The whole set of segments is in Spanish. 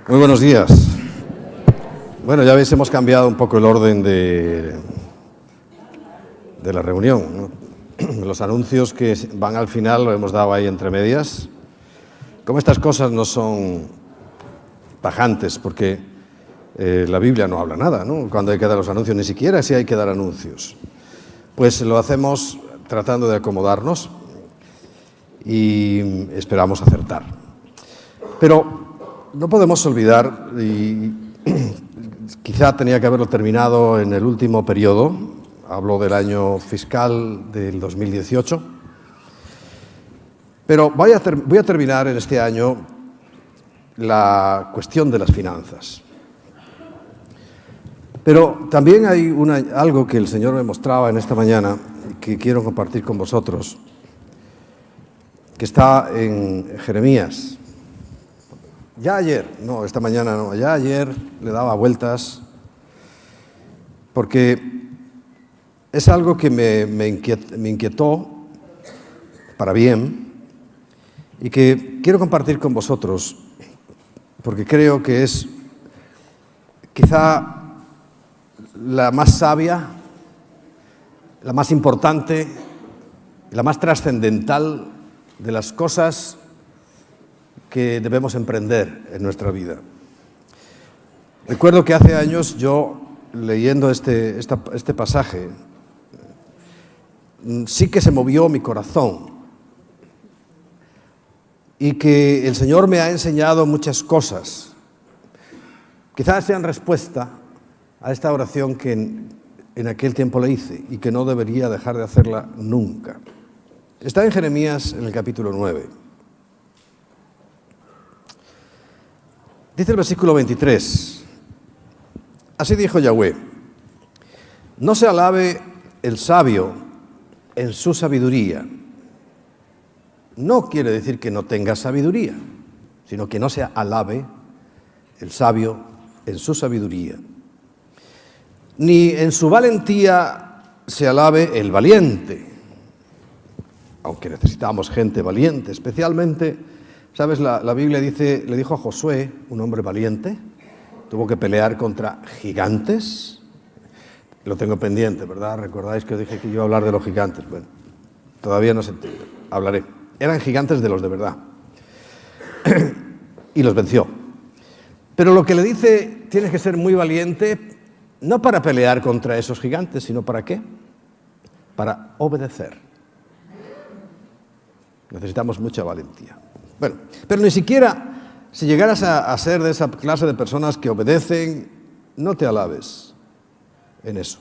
Muy buenos días. Bueno, ya veis, hemos cambiado un poco el orden de la reunión, ¿no? Los anuncios que van al final lo hemos dado ahí entre medias. Como estas cosas no son tajantes, porque la Biblia no habla nada, ¿no? Cuando hay que dar los anuncios, ni siquiera si hay que dar anuncios. Pues lo hacemos tratando de acomodarnos y esperamos acertar. Pero no podemos olvidar, y quizá tenía que haberlo terminado en el último periodo, hablo del año fiscal del 2018, pero voy a terminar en este año la cuestión de las finanzas. Pero también hay algo que el Señor me mostraba en esta mañana y que quiero compartir con vosotros, que está en Jeremías. Ya ayer, no, esta mañana no, ya ayer le daba vueltas porque es algo que me inquietó para bien y que quiero compartir con vosotros porque creo que es quizá la más sabia, la más importante, la más trascendental de las cosas que debemos emprender en nuestra vida. Recuerdo que hace años yo, leyendo este pasaje, sí que se movió mi corazón y que el Señor me ha enseñado muchas cosas. Quizás sean respuesta a esta oración que en aquel tiempo le hice y que no debería dejar de hacerla nunca. Está en Jeremías en el capítulo 9. Dice el versículo 23, así dijo Yahweh, no se alabe el sabio en su sabiduría. No quiere decir que no tenga sabiduría, sino que no se alabe el sabio en su sabiduría. Ni en su valentía se alabe el valiente, aunque necesitamos gente valiente, especialmente. ¿Sabes? La Biblia dice, le dijo a Josué, un hombre valiente, tuvo que pelear contra gigantes. Lo tengo pendiente, ¿verdad? ¿Recordáis que os dije que iba a hablar de los gigantes? Bueno, todavía no se entiende. Hablaré. Eran gigantes de los de verdad. Y los venció. Pero lo que le dice, tienes que ser muy valiente, no para pelear contra esos gigantes, sino ¿para qué? Para obedecer. Necesitamos mucha valentía. Bueno, pero ni siquiera si llegaras a ser de esa clase de personas que obedecen, no te alabes en eso.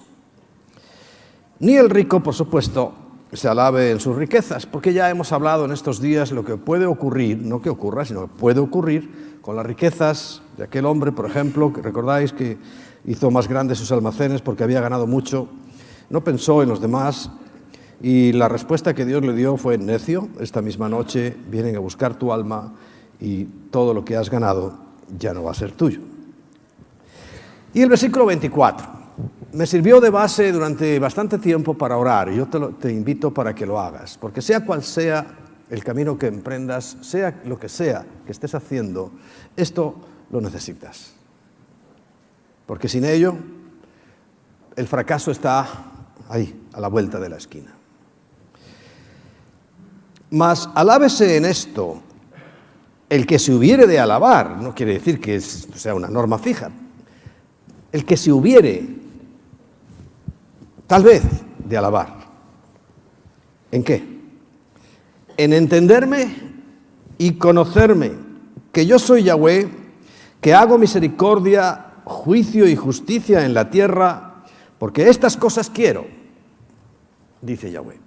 Ni el rico, por supuesto, se alabe en sus riquezas, porque ya hemos hablado en estos días lo que puede ocurrir, no que ocurra, sino que puede ocurrir con las riquezas de aquel hombre, por ejemplo, que recordáis que hizo más grandes sus almacenes porque había ganado mucho, no pensó en los demás. Y la respuesta que Dios le dio fue: necio, esta misma noche vienen a buscar tu alma y todo lo que has ganado ya no va a ser tuyo. Y el versículo 24 me sirvió de base durante bastante tiempo para orar, y yo te invito para que lo hagas, porque sea cual sea el camino que emprendas, sea lo que sea que estés haciendo, esto lo necesitas. Porque sin ello, el fracaso está ahí, a la vuelta de la esquina. Mas alábese en esto el que se hubiere de alabar, no quiere decir que sea una norma fija, el que se hubiere, tal vez, de alabar. ¿En qué? En entenderme y conocerme, que yo soy Yahweh, que hago misericordia, juicio y justicia en la tierra, porque estas cosas quiero, dice Yahweh.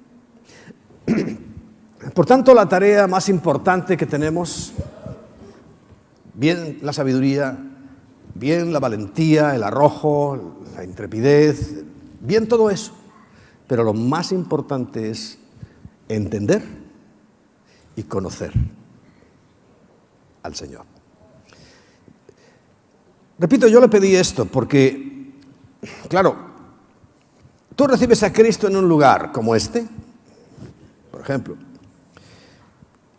Por tanto, la tarea más importante que tenemos, bien la sabiduría, bien la valentía, el arrojo, la intrepidez, bien todo eso, pero lo más importante es entender y conocer al Señor. Repito, yo le pedí esto porque, claro, tú recibes a Cristo en un lugar como este, por ejemplo,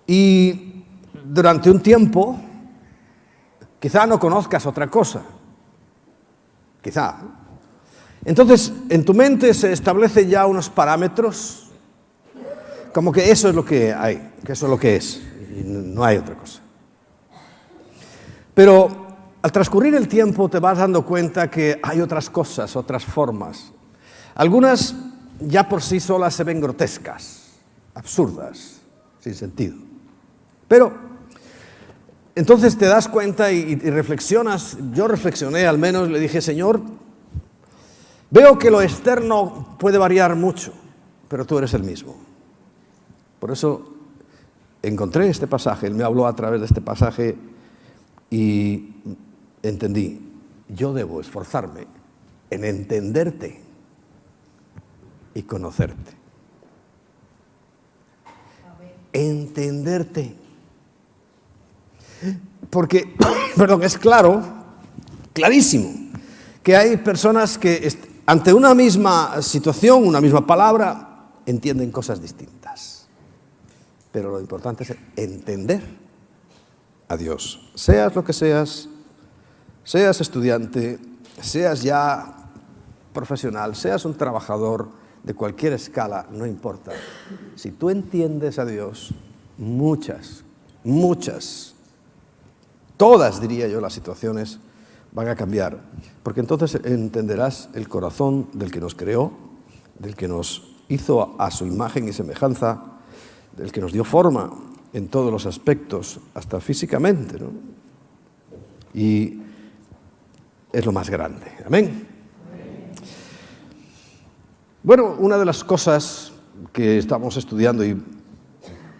y durante un tiempo Quizá no conozcas otra cosa. Quizá. Entonces, en tu mente se establecen ya unos parámetros, como que eso es lo que hay, que eso es lo que es, y no hay otra cosa. Pero al transcurrir el tiempo te vas dando cuenta que hay otras cosas, otras formas. Algunas ya por sí solas se ven grotescas, absurdas, sin sentido. Pero entonces te das cuenta y reflexionas. Yo reflexioné al menos, le dije, Señor, veo que lo externo puede variar mucho, pero tú eres el mismo. Por eso encontré este pasaje, Él me habló a través de este pasaje y entendí, yo debo esforzarme en entenderte y conocerte. Entenderte. Porque, perdón, es clarísimo, que hay personas que ante una misma situación, una misma palabra, entienden cosas distintas. Pero lo importante es entender a Dios. Seas lo que seas, seas estudiante, seas ya profesional, seas un trabajador de cualquier escala, no importa. Si tú entiendes a Dios, muchas, todas, diría yo, las situaciones van a cambiar, porque entonces entenderás el corazón del que nos creó, del que nos hizo a su imagen y semejanza, del que nos dio forma en todos los aspectos, hasta físicamente, ¿no? Y es lo más grande. Amén. Bueno, una de las cosas que estamos estudiando y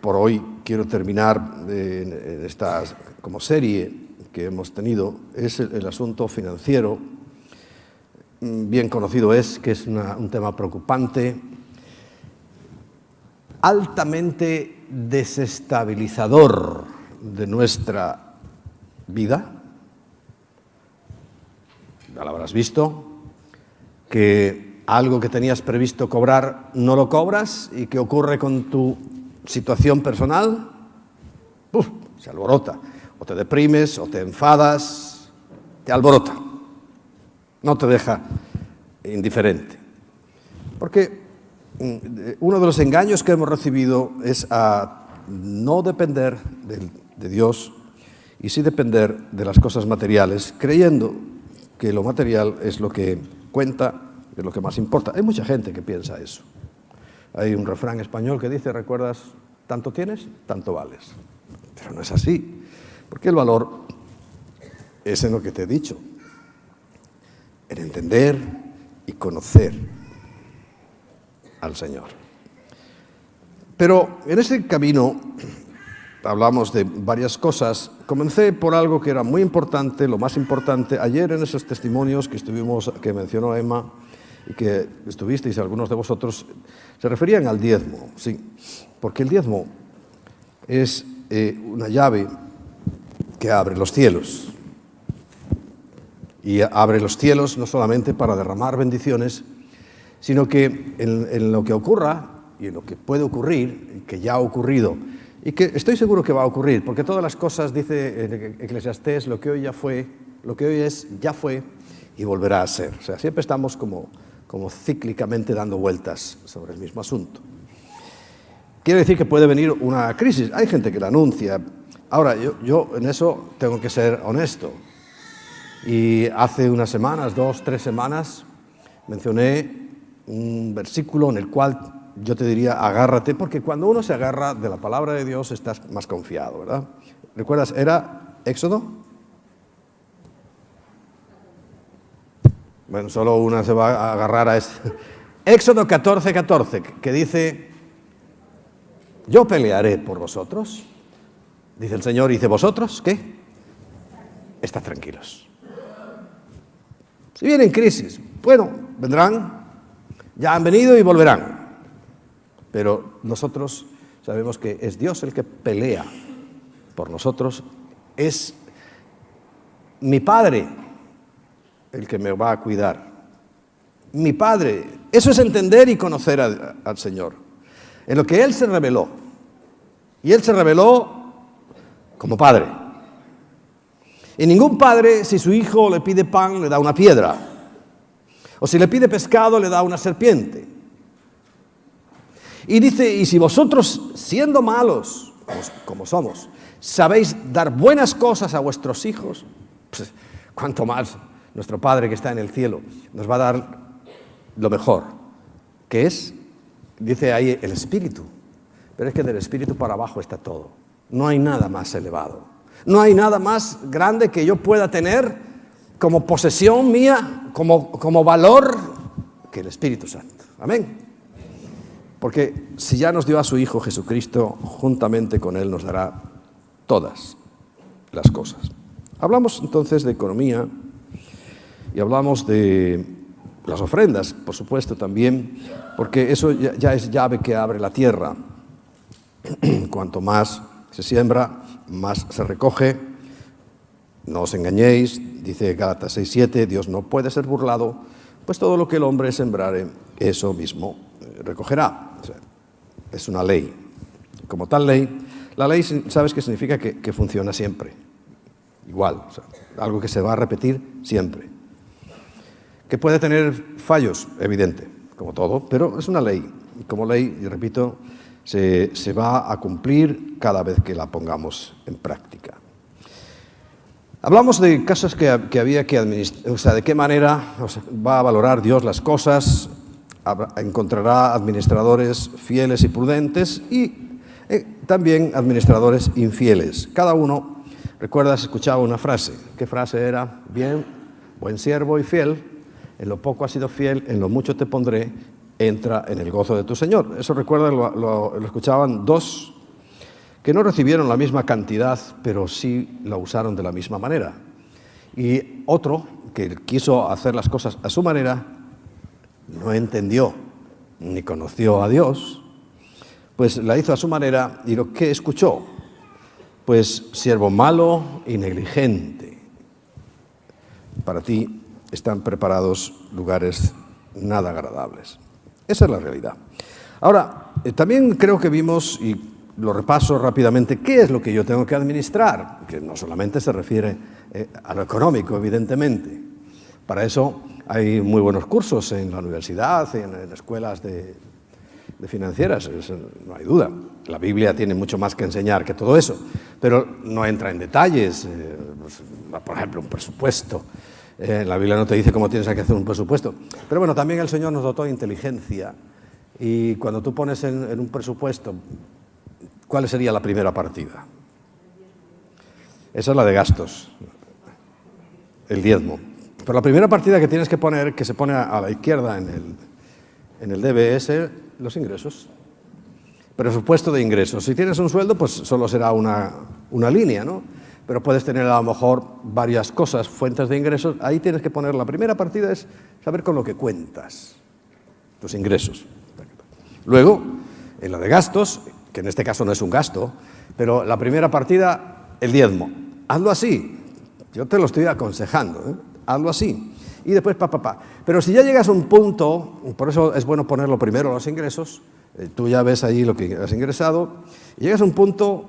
por hoy quiero terminar en esta como serie que hemos tenido es el asunto financiero. Bien conocido es que es un tema preocupante, altamente desestabilizador de nuestra vida. Ya lo habrás visto, que algo que tenías previsto cobrar no lo cobras y ¿qué ocurre con tu situación personal? Se alborota. O te deprimes, o te enfadas, te alborota. No te deja indiferente. Porque uno de los engaños que hemos recibido es a no depender de Dios y sí depender de las cosas materiales, creyendo que lo material es lo que cuenta, es lo que más importa. Hay mucha gente que piensa eso. Hay un refrán español que dice, ¿recuerdas? Tanto tienes, tanto vales. Pero no es así, porque el valor es en lo que te he dicho, en entender y conocer al Señor. Pero en ese camino hablamos de varias cosas. Comencé por algo que era muy importante, lo más importante. Ayer en esos testimonios que mencionó Emma y que estuvisteis algunos de vosotros, se referían al diezmo, sí, porque el diezmo es una llave que abre los cielos. Y abre los cielos no solamente para derramar bendiciones, sino que en lo que ocurra y en lo que puede ocurrir, que ya ha ocurrido, y que estoy seguro que va a ocurrir, porque todas las cosas, dice en Eclesiastés, lo que hoy ya fue, lo que hoy es, ya fue y volverá a ser. O sea, siempre estamos como cíclicamente dando vueltas sobre el mismo asunto. Quiere decir que puede venir una crisis. Hay gente que la anuncia. Ahora, yo en eso tengo que ser honesto. Y hace unas semanas, 2, 3 semanas, mencioné un versículo en el cual yo te diría, agárrate, porque cuando uno se agarra de la palabra de Dios estás más confiado, ¿verdad? ¿Recuerdas? ¿Era Éxodo? Bueno, solo una se va a agarrar a este. Éxodo 14:14, que dice, yo pelearé por vosotros. Dice el Señor, dice, ¿vosotros qué? Estad tranquilos. Si vienen crisis, bueno, vendrán, ya han venido y volverán. Pero nosotros sabemos que es Dios el que pelea por nosotros. Es mi Padre el que me va a cuidar. Mi Padre. Eso es entender y conocer al Señor. En lo que Él se reveló. Y Él se reveló como Padre. Y ningún padre, si su hijo le pide pan, le da una piedra. O si le pide pescado, le da una serpiente. Y dice, y si vosotros, siendo malos, como somos, sabéis dar buenas cosas a vuestros hijos, pues, cuánto más nuestro Padre que está en el cielo nos va a dar lo mejor, que es, dice ahí, el Espíritu. Pero es que del Espíritu para abajo está todo. No hay nada más elevado. No hay nada más grande que yo pueda tener como posesión mía, como valor, que el Espíritu Santo. Amén. Porque si ya nos dio a su Hijo Jesucristo, juntamente con Él nos dará todas las cosas. Hablamos entonces de economía y hablamos de las ofrendas, por supuesto también, porque eso ya es llave que abre la tierra. Cuanto más se siembra, más se recoge. No os engañéis, dice Gálatas 6:7, Dios no puede ser burlado, pues todo lo que el hombre sembrare, eso mismo recogerá. O sea, es una ley. Como tal ley, la ley, ¿sabes qué significa? Que funciona siempre. Igual, o sea, algo que se va a repetir siempre. Que puede tener fallos, evidente, como todo, pero es una ley. Y como ley, y repito, se va a cumplir cada vez que la pongamos en práctica. Hablamos de cosas que había que administrar, o sea, de qué manera va a valorar Dios las cosas, encontrará administradores fieles y prudentes y también administradores infieles. Cada uno, recuerdas, escuchaba una frase. ¿Qué frase era? Bien, buen siervo y fiel, en lo poco has sido fiel, en lo mucho te pondré, entra en el gozo de tu Señor. Eso recuerda, lo escuchaban dos que no recibieron la misma cantidad, pero sí la usaron de la misma manera. Y otro que quiso hacer las cosas a su manera, no entendió ni conoció a Dios, pues la hizo a su manera y lo que escuchó, pues siervo malo y negligente. Para ti están preparados lugares nada agradables. Esa es la realidad. Ahora, también creo que vimos, y lo repaso rápidamente, ¿qué es lo que yo tengo que administrar? Que no solamente se refiere a lo económico, evidentemente. Para eso hay muy buenos cursos en la universidad, en escuelas de financieras, eso no hay duda. La Biblia tiene mucho más que enseñar que todo eso, pero no entra en detalles. Por ejemplo, un presupuesto. La Biblia no te dice cómo tienes que hacer un presupuesto. Pero bueno, también el Señor nos dotó de inteligencia. Y cuando tú pones en un presupuesto, ¿cuál sería la primera partida? Esa es la de gastos, el diezmo. Pero la primera partida que tienes que poner, que se pone a la izquierda en el DB, es los ingresos. Presupuesto de ingresos. Si tienes un sueldo, pues solo será una línea, ¿no? Pero puedes tener a lo mejor varias cosas, fuentes de ingresos. Ahí tienes que poner, la primera partida es saber con lo que cuentas, tus ingresos. Luego, en la de gastos, que en este caso no es un gasto, pero la primera partida, el diezmo. Hazlo así. Yo te lo estoy aconsejando, ¿eh? Hazlo así. Y después Pero si ya llegas a un punto, por eso es bueno ponerlo primero los ingresos, tú ya ves ahí lo que has ingresado, y llegas a un punto,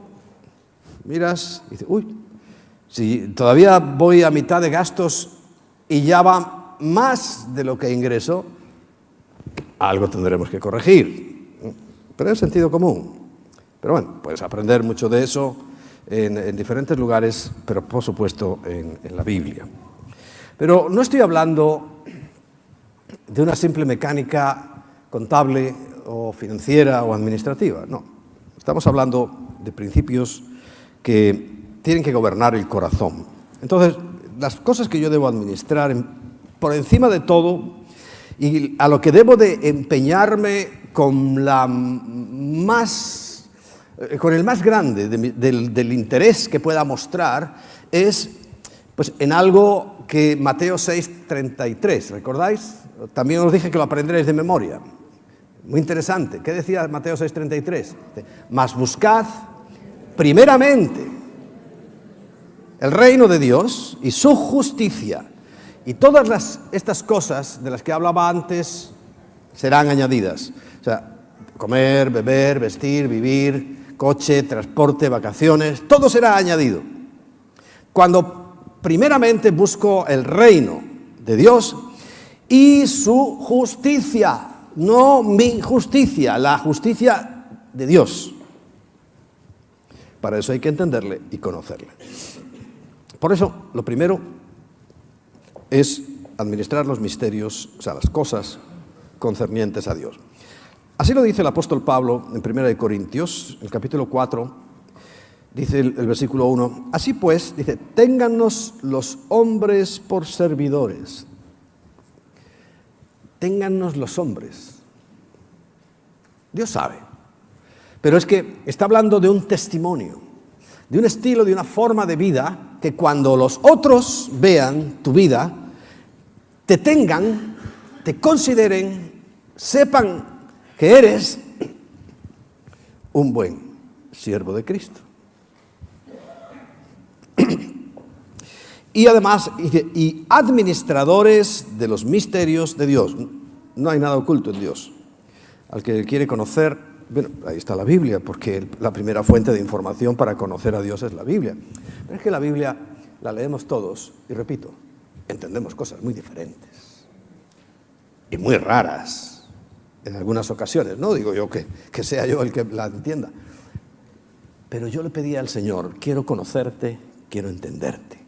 miras y dices, uy, si todavía voy a mitad de gastos y ya va más de lo que ingreso, algo tendremos que corregir. Pero es sentido común. Pero bueno, puedes aprender mucho de eso en diferentes lugares, pero por supuesto en la Biblia. Pero no estoy hablando de una simple mecánica contable o financiera o administrativa, no. Estamos hablando de principios que tienen que gobernar el corazón. Entonces, las cosas que yo debo administrar por encima de todo y a lo que debo de empeñarme con el más grande del interés que pueda mostrar es pues, en algo que Mateo 6:33, ¿recordáis? También os dije que lo aprenderéis de memoria. Muy interesante. ¿Qué decía Mateo 6:33? Mas buscad primeramente el reino de Dios y su justicia, y todas estas cosas de las que hablaba antes serán añadidas. O sea, comer, beber, vestir, vivir, coche, transporte, vacaciones, todo será añadido. Cuando primeramente busco el reino de Dios y su justicia, no mi justicia, la justicia de Dios. Para eso hay que entenderle y conocerle. Por eso, lo primero es administrar los misterios, o sea, las cosas concernientes a Dios. Así lo dice el apóstol Pablo en 1 Corintios, el capítulo 4, dice el versículo 1, así pues, dice, téngannos los hombres por servidores. Téngannos los hombres. Dios sabe. Pero es que está hablando de un testimonio, de un estilo, de una forma de vida, que cuando los otros vean tu vida, te tengan, te consideren, sepan que eres un buen siervo de Cristo. Y además, y administradores de los misterios de Dios. No hay nada oculto en Dios. Al que quiere conocer, bueno, ahí está la Biblia, porque la primera fuente de información para conocer a Dios es la Biblia. Pero es que la Biblia la leemos todos, y repito, entendemos cosas muy diferentes y muy raras en algunas ocasiones. No digo yo que sea yo el que la entienda, pero yo le pedí al Señor, quiero conocerte, quiero entenderte.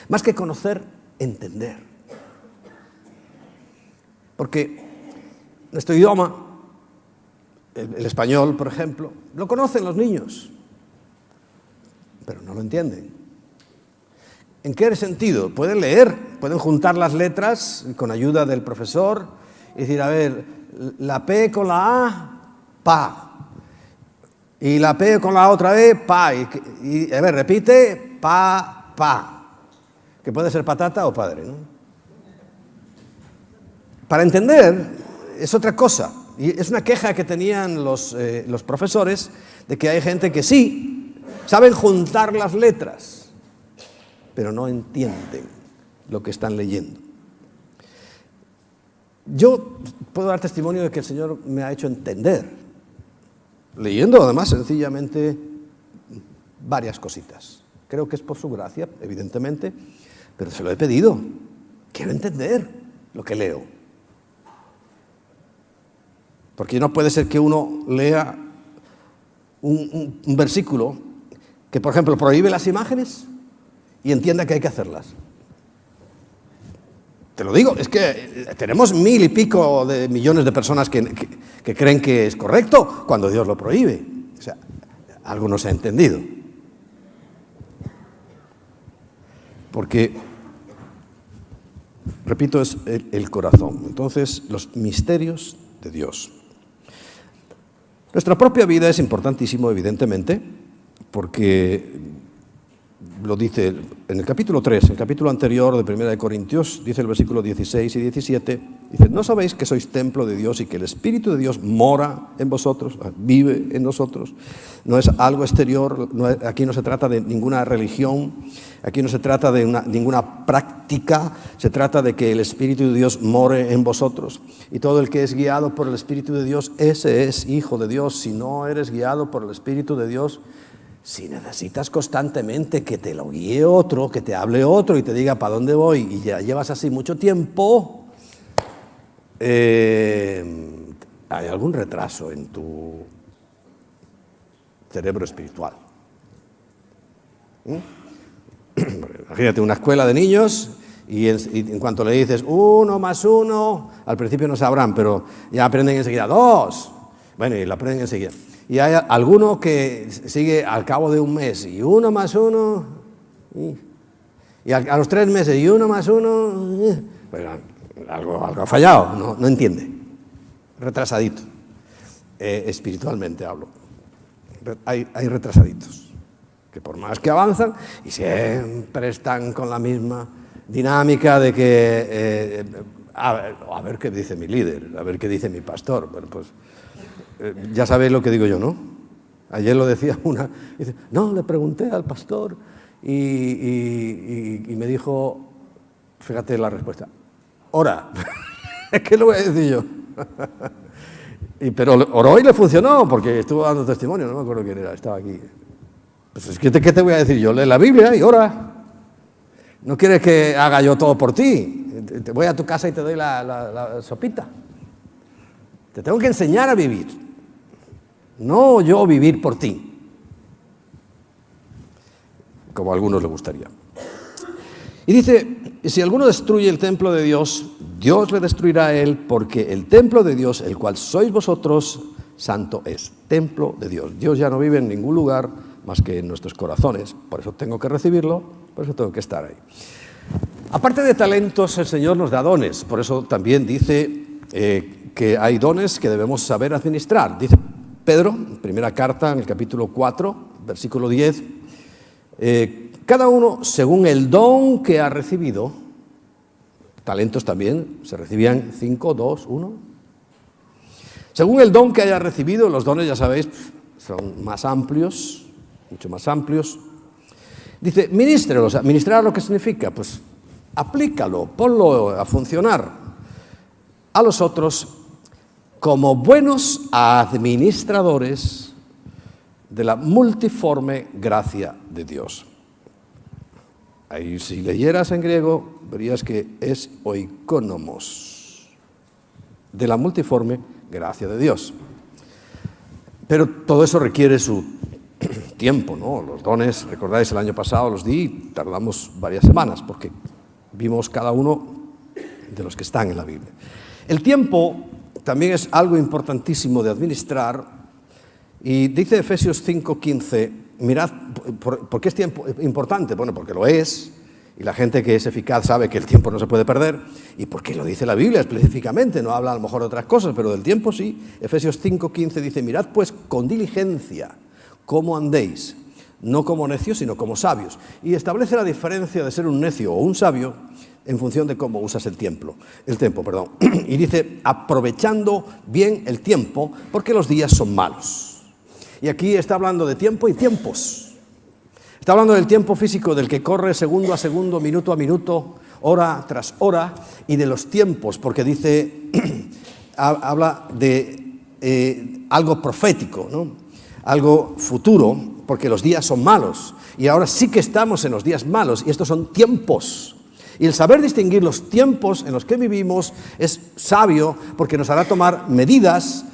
Más que conocer, entender. Porque nuestro idioma, el español, por ejemplo, lo conocen los niños, pero no lo entienden. ¿En qué sentido? Pueden leer, pueden juntar las letras con ayuda del profesor y decir, a ver, la P con la A, pa. Y la P con la otra E, pa. Y a ver, repite, pa, pa. Que puede ser patata o padre, ¿no? Para entender es otra cosa. Y es una queja que tenían los profesores de que hay gente que sí, saben juntar las letras, pero no entienden lo que están leyendo. Yo puedo dar testimonio de que el Señor me ha hecho entender, leyendo además sencillamente varias cositas. Creo que es por su gracia, evidentemente, pero se lo he pedido. Quiero entender lo que leo. Porque no puede ser que uno lea un versículo que, por ejemplo, prohíbe las imágenes y entienda que hay que hacerlas. Te lo digo, es que tenemos 1.000 y pico de millones de personas que creen que es correcto cuando Dios lo prohíbe. O sea, algo no se ha entendido. Porque, repito, es el corazón. Entonces, los misterios de Dios. Nuestra propia vida es importantísimo, evidentemente, porque lo dice en el capítulo 3, el capítulo anterior de 1 Corintios, dice el versículo 16 y 17, dice, ¿no sabéis que sois templo de Dios y que el Espíritu de Dios mora en vosotros, vive en nosotros? No es algo exterior, aquí no se trata de ninguna religión, aquí no se trata de ninguna práctica, se trata de que el Espíritu de Dios more en vosotros. Y todo el que es guiado por el Espíritu de Dios, ese es hijo de Dios. Si no eres guiado por el Espíritu de Dios, si necesitas constantemente que te lo guíe otro, que te hable otro y te diga para dónde voy, y ya llevas así mucho tiempo, hay algún retraso en tu cerebro espiritual. Imagínate una escuela de niños y en cuanto le dices 1 más 1, al principio no sabrán, pero ya aprenden enseguida 2. Bueno, y lo aprenden enseguida. Y hay alguno que sigue al cabo de un mes, y 1 más 1, y a los 3 meses, y 1 más 1, pues algo ha fallado, no entiende. Retrasadito. Espiritualmente hablo. Hay retrasaditos, que por más que avanzan, y siempre están con la misma dinámica de que, a ver qué dice mi líder, a ver qué dice mi pastor. Bueno, pues ya sabéis lo que digo yo, ¿no? Ayer lo decía una, dice, no, le pregunté al pastor y me dijo, fíjate la respuesta, ora. ¿Qué le voy a decir yo? Pero oró y le funcionó, porque estuvo dando testimonio, no me acuerdo quién era, estaba aquí. Pues es que, ¿qué te voy a decir yo? Lee la Biblia y ora. No quieres que haga yo todo por ti. Te voy a tu casa y te doy la sopita. Te tengo que enseñar a vivir. No yo vivir por ti, como a algunos les gustaría. Y dice, si alguno destruye el templo de Dios, Dios le destruirá a él, porque el templo de Dios, el cual sois vosotros, santo es. Templo de Dios. Dios ya no vive en ningún lugar más que en nuestros corazones. Por eso tengo que recibirlo, por eso tengo que estar ahí. Aparte de talentos, el Señor nos da dones. Por eso también dice que hay dones que debemos saber administrar. Dice Pedro, primera carta, en el capítulo 4, versículo 10, cada uno según el don que ha recibido. Talentos también, se recibían 5, 2, 1. Según el don que haya recibido, los dones, ya sabéis, son más amplios, mucho más amplios. Dice, ministrelos. Administrar lo que significa, pues aplícalo, ponlo a funcionar a los otros como buenos administradores de la multiforme gracia de Dios. Ahí, si leyeras en griego, verías que es oikonomos, de la multiforme gracia de Dios. Pero todo eso requiere su tiempo, ¿no? Los dones, recordáis, el año pasado los di y tardamos varias semanas porque vimos cada uno de los que están en la Biblia. El tiempo también es algo importantísimo de administrar y dice Efesios 5:15, mirad, ¿por qué es tiempo importante? Bueno, porque lo es, y la gente que es eficaz sabe que el tiempo no se puede perder, y porque lo dice la Biblia específicamente, no habla a lo mejor de otras cosas, pero del tiempo sí. Efesios 5:15 dice, mirad pues con diligencia cómo andéis, no como necios, sino como sabios. Y establece la diferencia de ser un necio o un sabio en función de cómo usas el tiempo. Y dice, aprovechando bien el tiempo, porque los días son malos. Y aquí está hablando de tiempo y tiempos. Está hablando del tiempo físico, del que corre segundo a segundo, minuto a minuto, hora tras hora, y de los tiempos, porque dice, habla de algo profético, ¿no? Algo futuro, porque los días son malos. Y ahora sí que estamos en los días malos, y estos son tiempos. Y el saber distinguir los tiempos en los que vivimos es sabio, porque nos hará tomar medidas,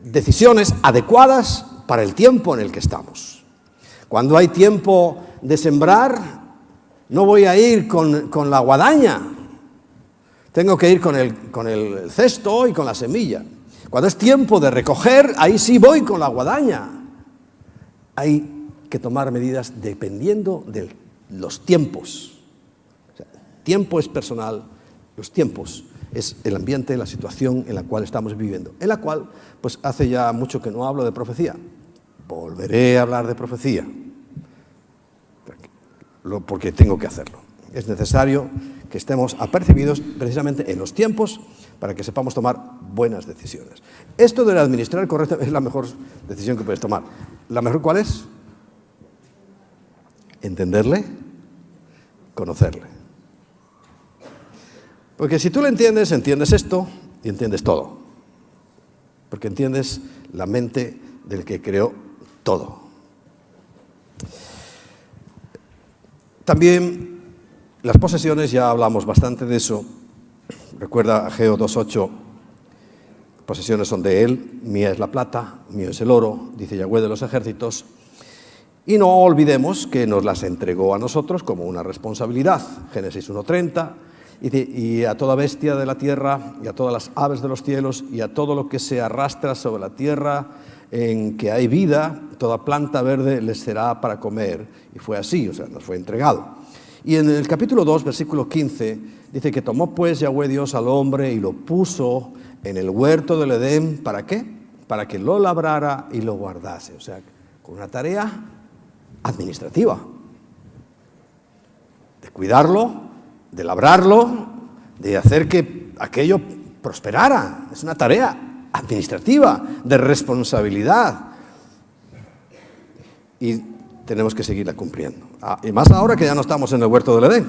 decisiones adecuadas para el tiempo en el que estamos. Cuando hay tiempo de sembrar, no voy a ir con la guadaña. Tengo que ir con el cesto y con la semilla. Cuando es tiempo de recoger, ahí sí voy con la guadaña. Hay que tomar medidas dependiendo de los tiempos. O sea, tiempo es personal, los tiempos es el ambiente, la situación en la cual estamos viviendo. En la cual, pues hace ya mucho que no hablo de profecía. Volveré a hablar de profecía, porque tengo que hacerlo. Es necesario que estemos apercibidos precisamente en los tiempos para que sepamos tomar buenas decisiones. Esto de administrar correctamente es la mejor decisión que puedes tomar. ¿La mejor cuál es? Entenderle, conocerle. Porque si tú le entiendes, entiendes esto y entiendes todo. Porque entiendes la mente del que creó todo. También las posesiones, ya hablamos bastante de eso. Recuerda Ageo 2:8, posesiones son de él, mía es la plata, mío es el oro, dice Yahweh de los ejércitos. Y no olvidemos que nos las entregó a nosotros como una responsabilidad. Génesis 1:30, y a toda bestia de la tierra, y a todas las aves de los cielos, y a todo lo que se arrastra sobre la tierra, en que hay vida, toda planta verde les será para comer. Y fue así, o sea, nos fue entregado. Y en el capítulo 2, versículo 15, dice que tomó pues Yahweh Dios al hombre y lo puso en el huerto del Edén. ¿Para qué? Para que lo labrara y lo guardase. O sea, con una tarea administrativa. De cuidarlo, de labrarlo, de hacer que aquello prosperara. Es una tarea administrativa, de responsabilidad. Y tenemos que seguirla cumpliendo. Y más ahora que ya no estamos en el huerto del Edén.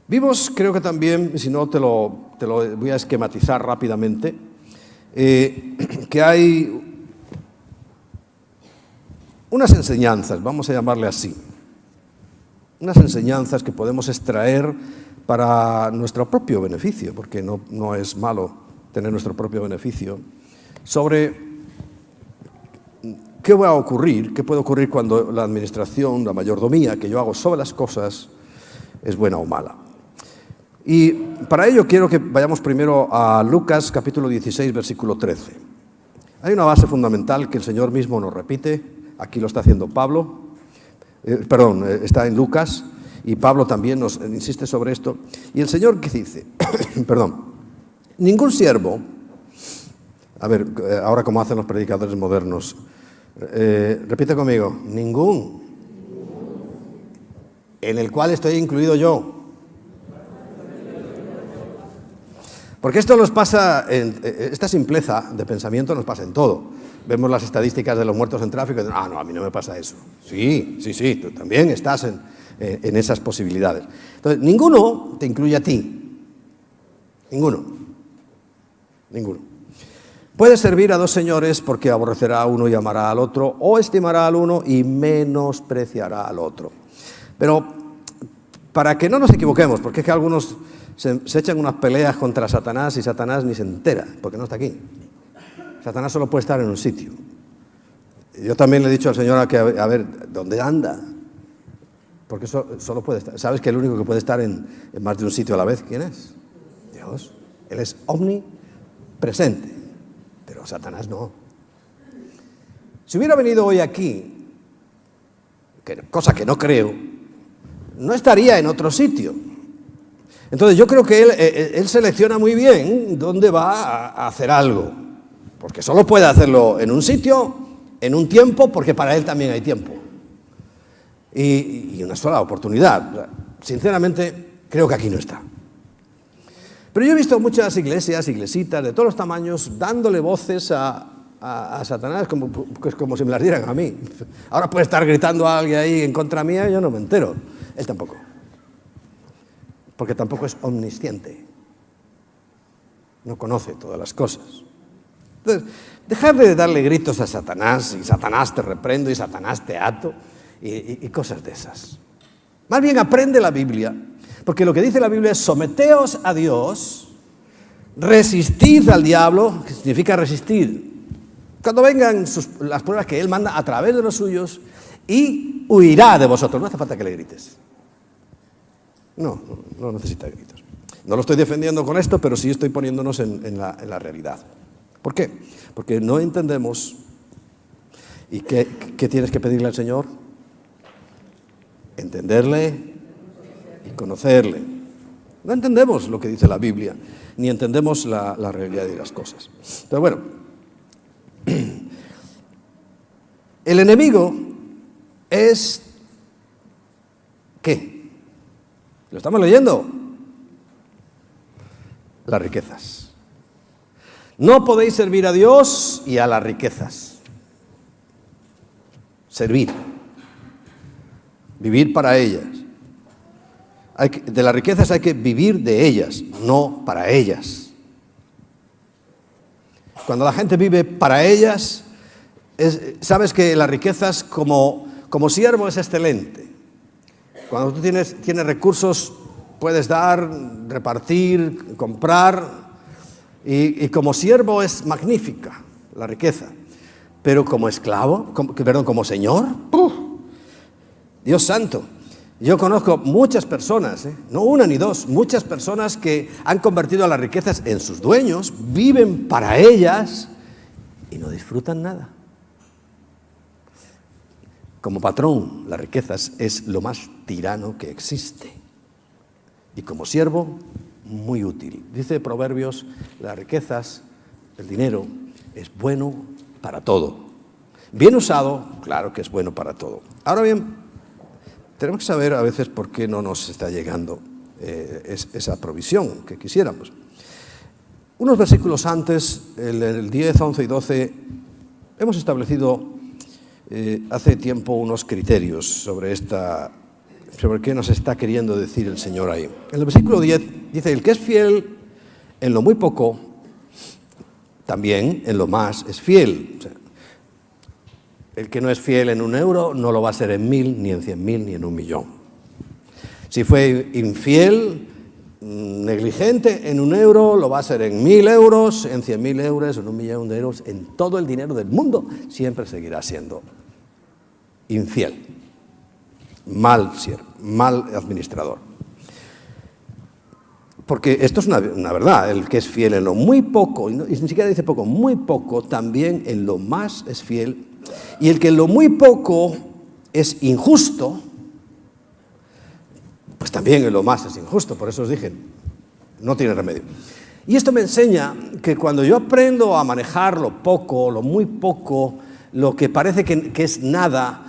Vimos, creo que también, si no te lo voy a esquematizar rápidamente, que hay unas enseñanzas, vamos a llamarle así, unas enseñanzas que podemos extraer para nuestro propio beneficio, porque no es malo tener nuestro propio beneficio, sobre qué va a ocurrir, qué puede ocurrir cuando la administración, la mayordomía que yo hago sobre las cosas es buena o mala. Y para ello quiero que vayamos primero a Lucas capítulo 16, versículo 13. Hay una base fundamental que el Señor mismo nos repite, aquí lo está haciendo Pablo, está en Lucas, y Pablo también nos insiste sobre esto. Y el Señor que dice, ningún siervo, ahora como hacen los predicadores modernos, repite conmigo, ningún, en el cual estoy incluido yo. Porque esto nos pasa, esta simpleza de pensamiento nos pasa en todo. Vemos las estadísticas de los muertos en tráfico y decimos, no, a mí no me pasa eso. Sí, tú también estás en esas posibilidades. Entonces, ninguno te incluye a ti. Ninguno. Puedes servir a dos señores porque aborrecerá a uno y amará al otro, o estimará al uno y menospreciará al otro. Pero para que no nos equivoquemos, porque es que algunos se echan unas peleas contra Satanás y Satanás ni se entera, porque no está aquí. Satanás solo puede estar en un sitio. Yo también le he dicho al Señor que, a ver, ¿dónde anda? Porque solo puede estar. ¿Sabes que el único que puede estar en más de un sitio a la vez, quién es? Dios. Él es omnipresente, pero Satanás no. Si hubiera venido hoy aquí, cosa que no creo, no estaría en otro sitio. Entonces yo creo que él selecciona muy bien dónde va a hacer algo, porque solo puede hacerlo en un sitio, en un tiempo, porque para él también hay tiempo. Y una sola oportunidad. Sinceramente, creo que aquí no está. Pero yo he visto muchas iglesitas de todos los tamaños, dándole voces a Satanás como si me las dieran a mí. Ahora puede estar gritando a alguien ahí en contra mía y yo no me entero. Él tampoco. Porque tampoco es omnisciente. No conoce todas las cosas. Entonces, dejar de darle gritos a Satanás, y Satanás te reprendo, y Satanás te ato, y cosas de esas. Más bien aprende la Biblia, porque lo que dice la Biblia es someteos a Dios, resistid al diablo, que significa resistir. Cuando vengan las pruebas que Él manda a través de los suyos, y huirá de vosotros. No hace falta que le grites. No necesita gritos. No lo estoy defendiendo con esto, pero sí estoy poniéndonos en la realidad. ¿Por qué? Porque no entendemos. ¿Y qué tienes que pedirle al Señor? Entenderle y conocerle. No entendemos lo que dice la Biblia, ni entendemos la realidad de las cosas. Pero bueno, el enemigo es ¿qué? ¿Lo estamos leyendo? Las riquezas. No podéis servir a Dios y a las riquezas. Servir. Vivir para ellas. De las riquezas hay que vivir de ellas, no para ellas. Cuando la gente vive para ellas, sabes que las riquezas como siervo es excelente. Cuando tú tienes recursos, puedes dar, repartir, comprar, y como siervo es magnífica la riqueza. Pero como esclavo, como señor, Dios santo. Yo conozco muchas personas, no una ni dos, muchas personas que han convertido a las riquezas en sus dueños, viven para ellas y no disfrutan nada. Como patrón, las riquezas es lo más tirano que existe. Y como siervo, muy útil. Dice Proverbios, las riquezas, el dinero, es bueno para todo. Bien usado, claro que es bueno para todo. Ahora bien, tenemos que saber a veces por qué no nos está llegando esa provisión que quisiéramos. Unos versículos antes, el 10, 11 y 12, hemos establecido hace tiempo unos criterios sobre qué nos está queriendo decir el Señor ahí. En el versículo 10 dice, el que es fiel en lo muy poco, también en lo más es fiel. O sea, el que no es fiel en 1 euro no lo va a ser en 1000, ni en 100.000, ni en 1.000.000. Si fue infiel, negligente en 1 euro, lo va a ser en 1.000 euros, en 100.000 euros, en 1.000.000 de euros, en todo el dinero del mundo, siempre seguirá siendo infiel, mal siervo, mal administrador. Porque esto es una verdad, el que es fiel en lo muy poco, y ni siquiera dice poco, muy poco, también en lo más es fiel, y el que en lo muy poco es injusto, pues también en lo más es injusto. Por eso os dije, no tiene remedio. Y esto me enseña que cuando yo aprendo a manejar lo poco, lo muy poco, lo que parece que es nada,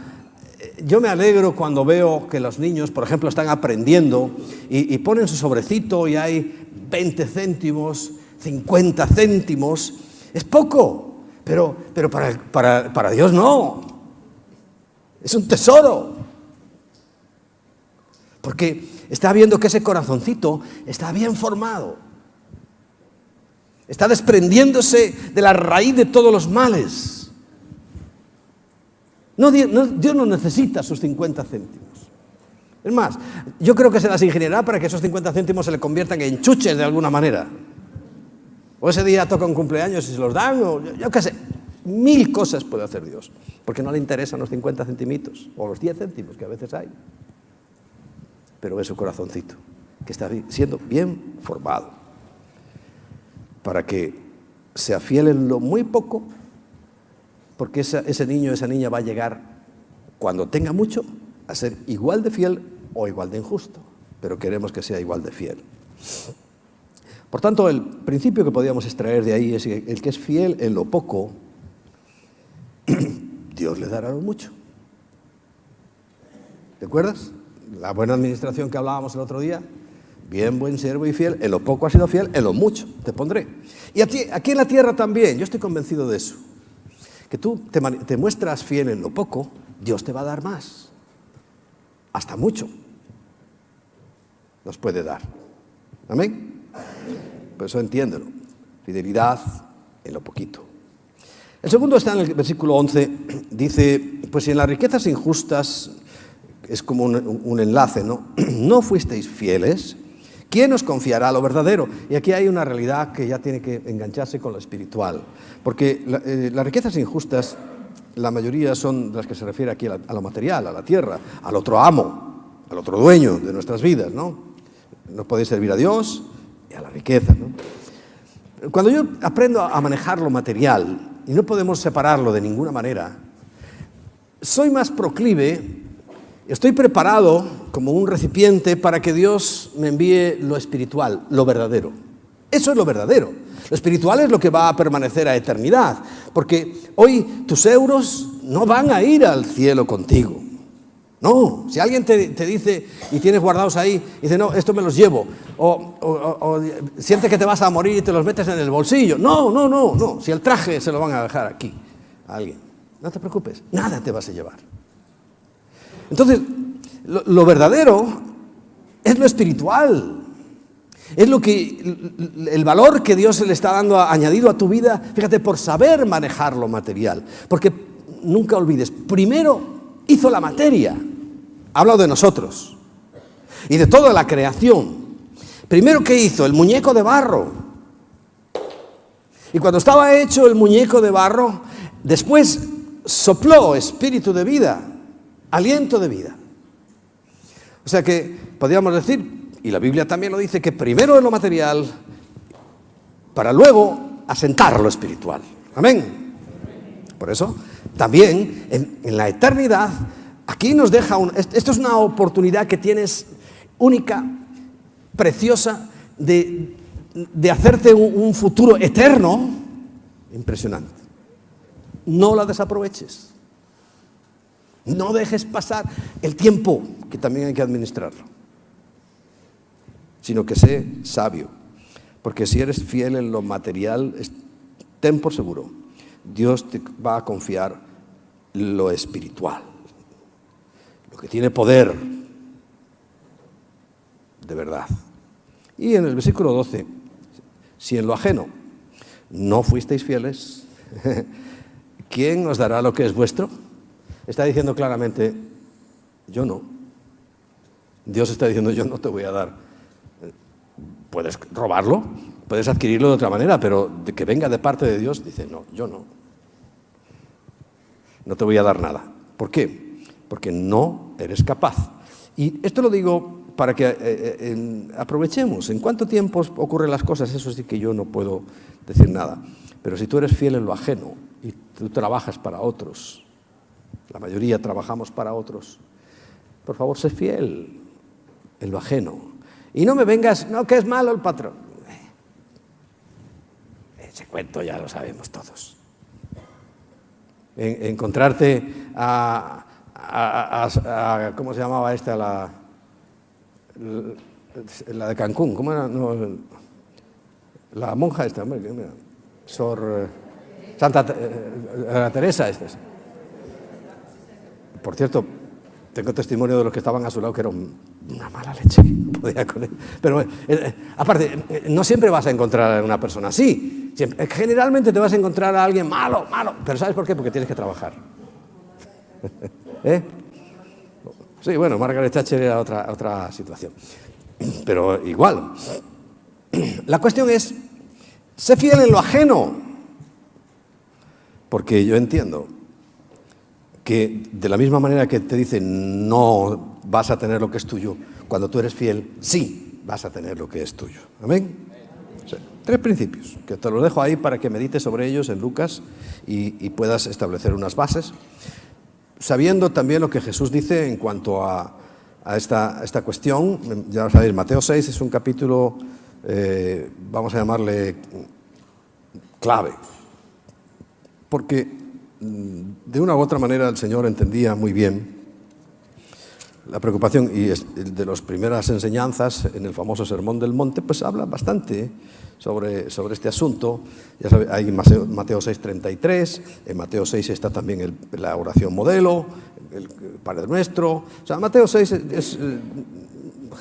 yo me alegro cuando veo que los niños, por ejemplo, están aprendiendo y ponen su sobrecito y hay 20 céntimos, 50 céntimos. Es poco, pero para Dios no. Es un tesoro. Porque está viendo que ese corazoncito está bien formado. Está desprendiéndose de la raíz de todos los males. Dios no necesita sus 50 céntimos. Es más, yo creo que se las ingeniará para que esos 50 céntimos se le conviertan en chuches de alguna manera. O ese día toca un cumpleaños y se los dan, o yo qué sé. 1000 cosas puede hacer Dios. Porque no le interesan los 50 centimitos, o los 10 céntimos que a veces hay. Pero es su corazoncito, que está siendo bien formado, para que sea fiel en lo muy poco, porque ese niño, esa niña va a llegar, cuando tenga mucho, a ser igual de fiel o igual de injusto, pero queremos que sea igual de fiel. Por tanto, el principio que podíamos extraer de ahí es que el que es fiel en lo poco, Dios le dará lo mucho. ¿Te acuerdas? La buena administración que hablábamos el otro día, bien, buen siervo y fiel, en lo poco has sido fiel, en lo mucho te pondré. Y aquí en la tierra también, yo estoy convencido de eso, que tú te muestras fiel en lo poco, Dios te va a dar más, hasta mucho nos puede dar. ¿Amén? Por eso entiéndelo, fidelidad en lo poquito. El segundo está en el versículo 11, dice, pues si en las riquezas injustas, es como un enlace, ¿no? No fuisteis fieles, ¿quién os confiará lo verdadero? Y aquí hay una realidad que ya tiene que engancharse con lo espiritual, porque las riquezas injustas, la mayoría son las que se refiere aquí a lo material, a la tierra, al otro amo, al otro dueño de nuestras vidas, ¿no? No podéis servir a Dios y a la riqueza, ¿no? Cuando yo aprendo a manejar lo material, y no podemos separarlo de ninguna manera, soy más proclive. Estoy preparado como un recipiente para que Dios me envíe lo espiritual, lo verdadero. Eso es lo verdadero. Lo espiritual es lo que va a permanecer a eternidad. Porque hoy tus euros no van a ir al cielo contigo. No, si alguien te dice y tienes guardados ahí, y dice, no, esto me los llevo. O sientes que te vas a morir y te los metes en el bolsillo. No. Si el traje se lo van a dejar aquí a alguien. No te preocupes, nada te vas a llevar. Entonces, lo verdadero es lo espiritual, es el valor que Dios le está dando añadido a tu vida, fíjate, por saber manejar lo material. Porque nunca olvides, primero hizo la materia, ha hablado de nosotros y de toda la creación. Primero, ¿qué hizo? El muñeco de barro. Y cuando estaba hecho el muñeco de barro, después sopló espíritu de vida, aliento de vida. O sea que podríamos decir, y la Biblia también lo dice, que primero es lo material para luego asentar lo espiritual. Amén. Por eso, también en la eternidad, aquí nos deja esto es una oportunidad que tienes única, preciosa, de hacerte un futuro eterno impresionante. No la desaproveches. No dejes pasar el tiempo, que también hay que administrarlo, sino que sé sabio, porque si eres fiel en lo material, ten por seguro, Dios te va a confiar lo espiritual, lo que tiene poder de verdad. Y en el versículo 12, si en lo ajeno no fuisteis fieles, ¿quién os dará lo que es vuestro? Está diciendo claramente, yo no. Dios está diciendo, yo no te voy a dar. Puedes robarlo, puedes adquirirlo de otra manera, pero de que venga de parte de Dios, dice, no, yo no. No te voy a dar nada. ¿Por qué? Porque no eres capaz. Y esto lo digo para que aprovechemos. ¿En cuánto tiempo ocurren las cosas? Eso sí que yo no puedo decir nada. Pero si tú eres fiel en lo ajeno y tú trabajas para otros, la mayoría trabajamos para otros, por favor, sé fiel en lo ajeno. Y no me vengas, no, que es malo el patrón. Ese cuento ya lo sabemos todos. Encontrarte ¿cómo se llamaba esta? La de Cancún, ¿cómo era? No, la monja esta, hombre, Sor Santa Teresa esta. Por cierto, tengo testimonio de los que estaban a su lado que era una mala leche. Podía con él. Pero aparte, no siempre vas a encontrar a una persona así. Generalmente te vas a encontrar a alguien malo. Pero ¿sabes por qué? Porque tienes que trabajar. Sí, bueno, Margaret Thatcher era otra situación. Pero igual. La cuestión es, sé fiel en lo ajeno. Porque yo entiendo que de la misma manera que te dicen no vas a tener lo que es tuyo, cuando tú eres fiel, sí vas a tener lo que es tuyo. ¿Amén? Sí. 3 principios, que te los dejo ahí para que medites sobre ellos en Lucas y puedas establecer unas bases, sabiendo también lo que Jesús dice en cuanto a esta cuestión. Ya lo sabéis, Mateo 6 es un capítulo, vamos a llamarle clave, porque de una u otra manera el Señor entendía muy bien la preocupación, y de las primeras enseñanzas en el famoso Sermón del Monte, pues habla bastante sobre este asunto. Ya sabéis, hay Mateo 6:33, en Mateo 6 está también la oración modelo, el Padre Nuestro. O sea, Mateo 6 es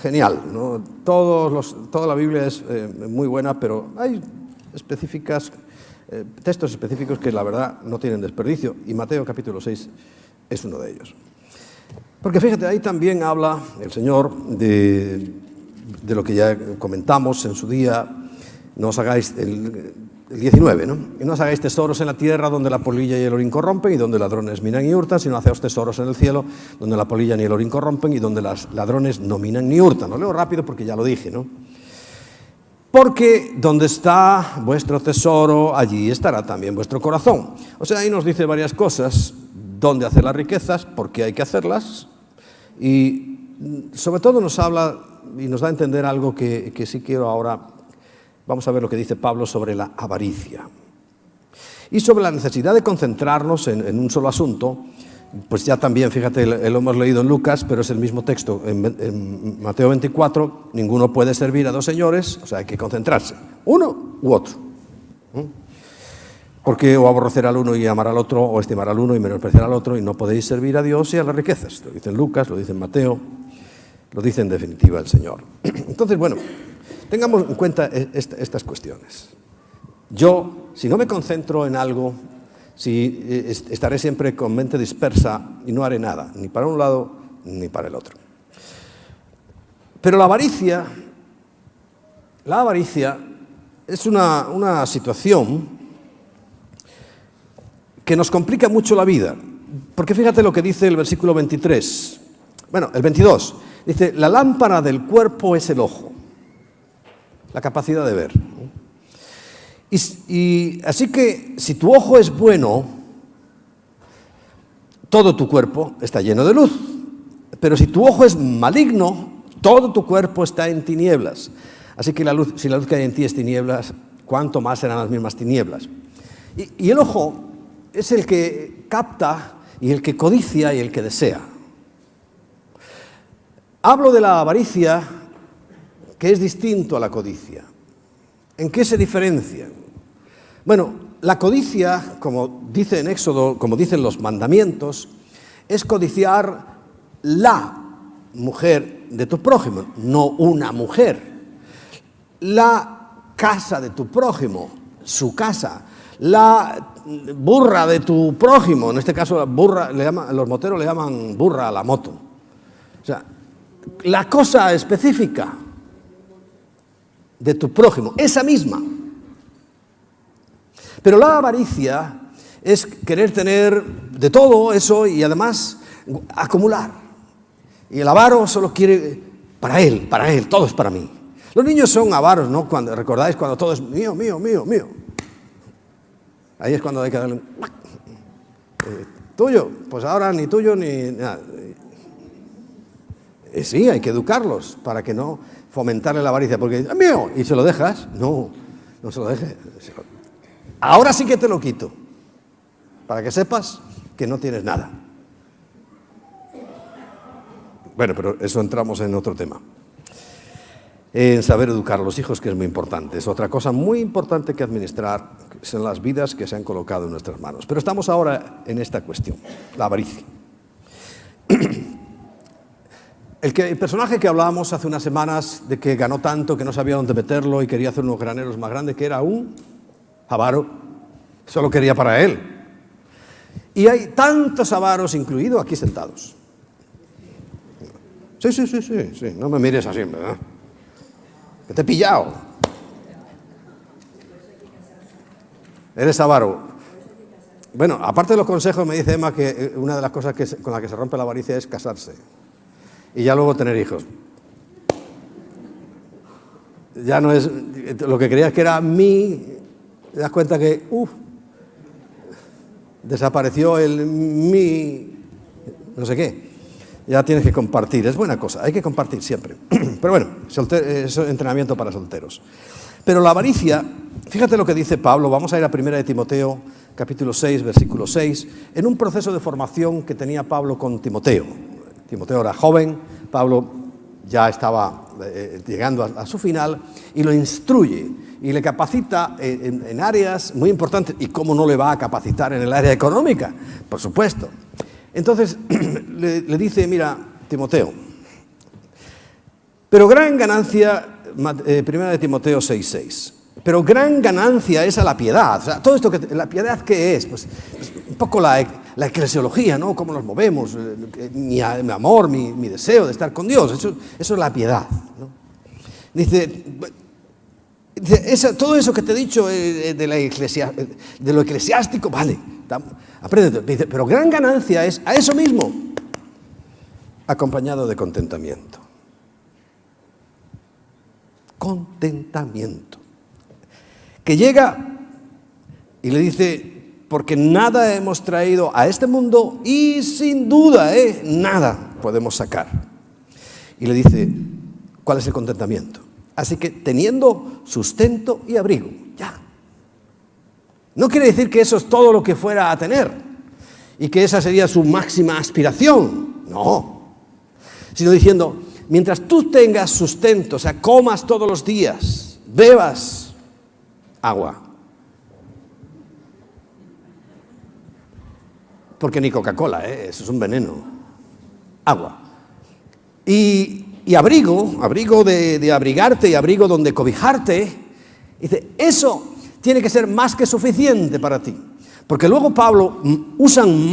genial, ¿no? Toda la Biblia es muy buena, pero hay textos específicos que la verdad no tienen desperdicio, y Mateo capítulo 6 es uno de ellos. Porque fíjate, ahí también habla el Señor de lo que ya comentamos en su día. No os hagáis, el 19, ¿no? Y no os hagáis tesoros en la tierra donde la polilla y el orín corrompen y donde ladrones minan y hurtan, sino haceos tesoros en el cielo donde la polilla ni el orín corrompen y donde los ladrones no minan ni hurtan. Lo leo rápido porque ya lo dije, ¿no? Porque donde está vuestro tesoro, allí estará también vuestro corazón. O sea, ahí nos dice varias cosas: dónde hacer las riquezas, por qué hay que hacerlas, y sobre todo nos habla y nos da a entender algo que sí quiero ahora. Vamos a ver lo que dice Pablo sobre la avaricia y sobre la necesidad de concentrarnos en un solo asunto. Pues ya también, fíjate, lo hemos leído en Lucas, pero es el mismo texto. En Mateo 24, ninguno puede servir a 2 señores, o sea, hay que concentrarse, uno u otro. Porque o aborrecer al uno y amar al otro, o estimar al uno y menospreciar al otro, y no podéis servir a Dios y a las riquezas. Lo dice en Lucas, lo dice en Mateo, lo dice en definitiva el Señor. Entonces, bueno, tengamos en cuenta estas cuestiones. Yo, si no me concentro en algo, si estaré siempre con mente dispersa y no haré nada, ni para un lado ni para el otro. Pero la avaricia es una situación que nos complica mucho la vida. Porque fíjate lo que dice el versículo 23. Bueno, el 22. Dice, la lámpara del cuerpo es el ojo, la capacidad de ver. Y así que si tu ojo es bueno, todo tu cuerpo está lleno de luz. Pero si tu ojo es maligno, todo tu cuerpo está en tinieblas. Así que si la luz que hay en ti es tinieblas, ¿cuánto más serán las mismas tinieblas? Y el ojo es el que capta y el que codicia y el que desea. Hablo de la avaricia, que es distinto a la codicia. ¿En qué se diferencian? Bueno, la codicia, como dice en Éxodo, como dicen los mandamientos, es codiciar la mujer de tu prójimo, no una mujer. La casa de tu prójimo, su casa. La burra de tu prójimo, en este caso la burra, los moteros le llaman burra a la moto. O sea, la cosa específica de tu prójimo, esa misma. Pero la avaricia es querer tener de todo eso y además acumular. Y el avaro solo quiere para él, todo es para mí. Los niños son avaros, ¿no? ¿Recordáis cuando todo es mío, mío, mío, mío? Ahí es cuando hay que darle tuyo, pues ahora ni tuyo ni nada. Sí, hay que educarlos para que no fomentarle la avaricia, porque es mío, y se lo dejas. No se lo dejes. Ahora sí que te lo quito, para que sepas que no tienes nada. Bueno, pero eso entramos en otro tema. En saber educar a los hijos, que es muy importante. Es otra cosa muy importante que administrar, son las vidas que se han colocado en nuestras manos. Pero estamos ahora en esta cuestión, la avaricia. El personaje que hablábamos hace unas semanas de que ganó tanto que no sabía dónde meterlo y quería hacer unos graneros más grandes, que era un avaro, solo quería para él. Y hay tantos avaros, incluidos aquí sentados. Sí, no me mires así, ¿verdad? Que te he pillado. Eres avaro. Bueno, aparte de los consejos, me dice Emma que una de las cosas con las que se rompe la avaricia es casarse. Y ya luego tener hijos. Ya no es... Lo que creías que era mi... Te das cuenta que... desapareció el mi... no sé qué. Ya tienes que compartir. Es buena cosa. Hay que compartir siempre. Pero bueno, es entrenamiento para solteros. Pero la avaricia... Fíjate lo que dice Pablo. Vamos a ir a 1 de Timoteo, capítulo 6, versículo 6. En un proceso de formación que tenía Pablo con Timoteo. Timoteo era joven, Pablo ya estaba llegando a su final y lo instruye y le capacita en áreas muy importantes. ¿Y cómo no le va a capacitar en el área económica? Por supuesto. Entonces le dice, mira, Timoteo, pero gran ganancia, 1 de Timoteo 6:6, pero gran ganancia es a la piedad. O sea, todo esto, ¿la piedad qué es? Pues un poco la eclesiología, ¿no? Cómo nos movemos, mi amor, mi deseo de estar con Dios. Eso es la piedad, ¿no? Dice todo eso que te he dicho de lo eclesiástico, vale, aprende. Dice, pero gran ganancia es a eso mismo, acompañado de contentamiento. Contentamiento. Que llega y le dice... Porque nada hemos traído a este mundo y sin duda, nada podemos sacar. Y le dice, ¿cuál es el contentamiento? Así que teniendo sustento y abrigo, ya. No quiere decir que eso es todo lo que fuera a tener y que esa sería su máxima aspiración. No. Sino diciendo, mientras tú tengas sustento, o sea, comas todos los días, bebas agua. Porque ni Coca-Cola, eso es un veneno. Agua. Y abrigo de abrigarte y abrigo donde cobijarte. Dice, eso tiene que ser más que suficiente para ti. Porque luego Pablo usan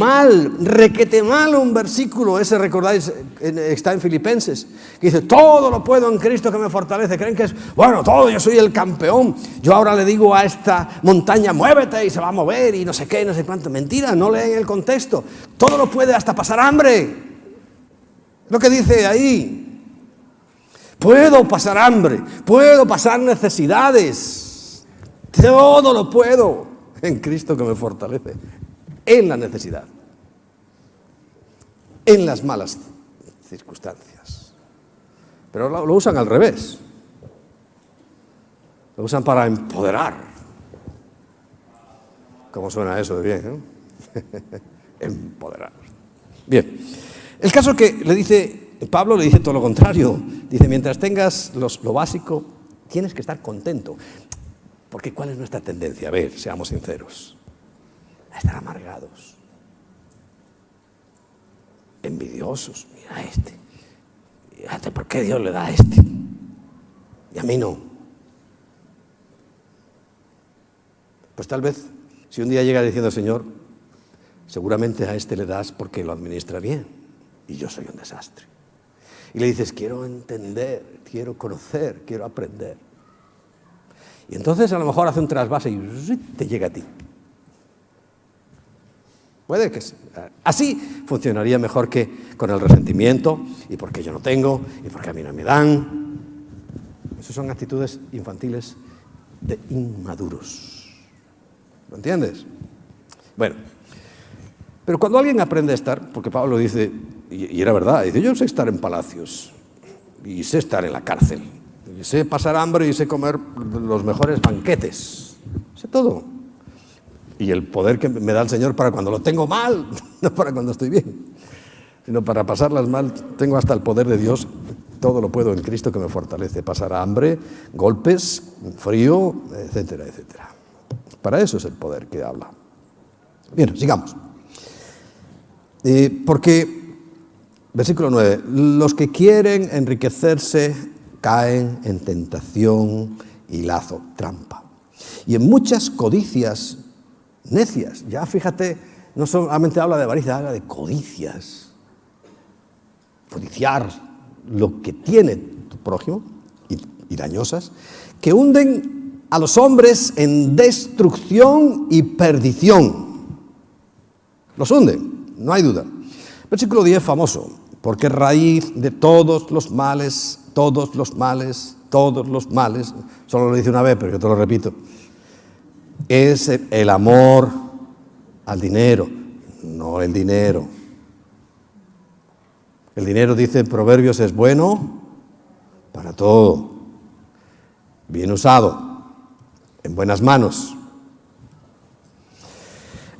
requete mal un versículo, ese recordáis, está en Filipenses, que dice, todo lo puedo en Cristo que me fortalece. Creen que es, bueno, todo, yo soy el campeón. Yo ahora le digo a esta montaña, muévete y se va a mover y no sé qué, no sé cuánto. Mentira, no leen el contexto. Todo lo puede hasta pasar hambre. Lo que dice ahí. Puedo pasar hambre, puedo pasar necesidades. Todo lo puedo en Cristo que me fortalece, en la necesidad, en las malas circunstancias. Pero lo usan al revés. Lo usan para empoderar. ¿Cómo suena eso de bien, no? Empoderar. Bien. El caso es que Pablo le dice todo lo contrario. Dice, mientras tengas lo básico, tienes que estar contento. Porque ¿cuál es nuestra tendencia? A ver, seamos sinceros. A estar amargados. Envidiosos. Mira a este. Fíjate por qué Dios le da a este. Y a mí no. Pues tal vez, si un día llega diciendo, Señor, seguramente a este le das porque lo administra bien. Y yo soy un desastre. Y le dices, quiero entender, quiero conocer, quiero aprender. Y entonces a lo mejor hace un trasvase y te llega a ti. Puede que sí. Así funcionaría mejor que con el resentimiento, y porque yo no tengo, y porque a mí no me dan. Esas son actitudes infantiles de inmaduros. ¿Lo entiendes? Bueno, pero cuando alguien aprende a estar, porque Pablo dice, y era verdad, dice, yo sé estar en palacios, y sé estar en la cárcel, y sé pasar hambre y sé comer los mejores banquetes, sé todo. Y el poder que me da el Señor para cuando lo tengo mal, no para cuando estoy bien, sino para pasarlas mal, tengo hasta el poder de Dios, todo lo puedo en Cristo que me fortalece, pasar hambre, golpes, frío, etcétera, etcétera. Para eso es el poder que habla. Bien, sigamos. Porque, versículo 9, los que quieren enriquecerse caen en tentación y lazo, trampa. Y en muchas codicias necias, ya fíjate, no solamente habla de avaricia, habla de codicias. Codiciar lo que tiene tu prójimo, y dañosas, que hunden a los hombres en destrucción y perdición. Los hunden, no hay duda. Versículo 10, famoso, porque raíz de todos los males, solo lo dice una vez, pero yo te lo repito, es el amor al dinero, no el dinero. El dinero, dice Proverbios, es bueno para todo, bien usado, en buenas manos.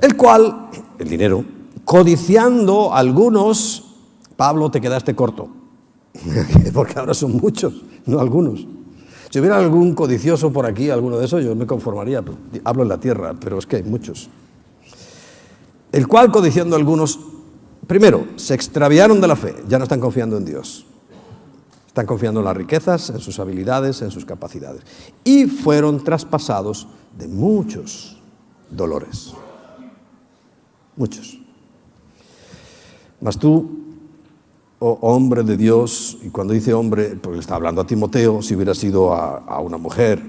El cual, el dinero, codiciando algunos, Pablo, te quedaste corto, porque ahora son muchos, no algunos. Si hubiera algún codicioso por aquí, alguno de esos, yo me conformaría, hablo en la tierra, pero es que hay muchos. El cual, codiciando algunos, primero, se extraviaron de la fe, ya no están confiando en Dios. Están confiando en las riquezas, en sus habilidades, en sus capacidades. Y fueron traspasados de muchos dolores. Muchos. Mas tú, oh hombre de Dios, y cuando dice hombre, porque le está hablando a Timoteo, si hubiera sido a una mujer,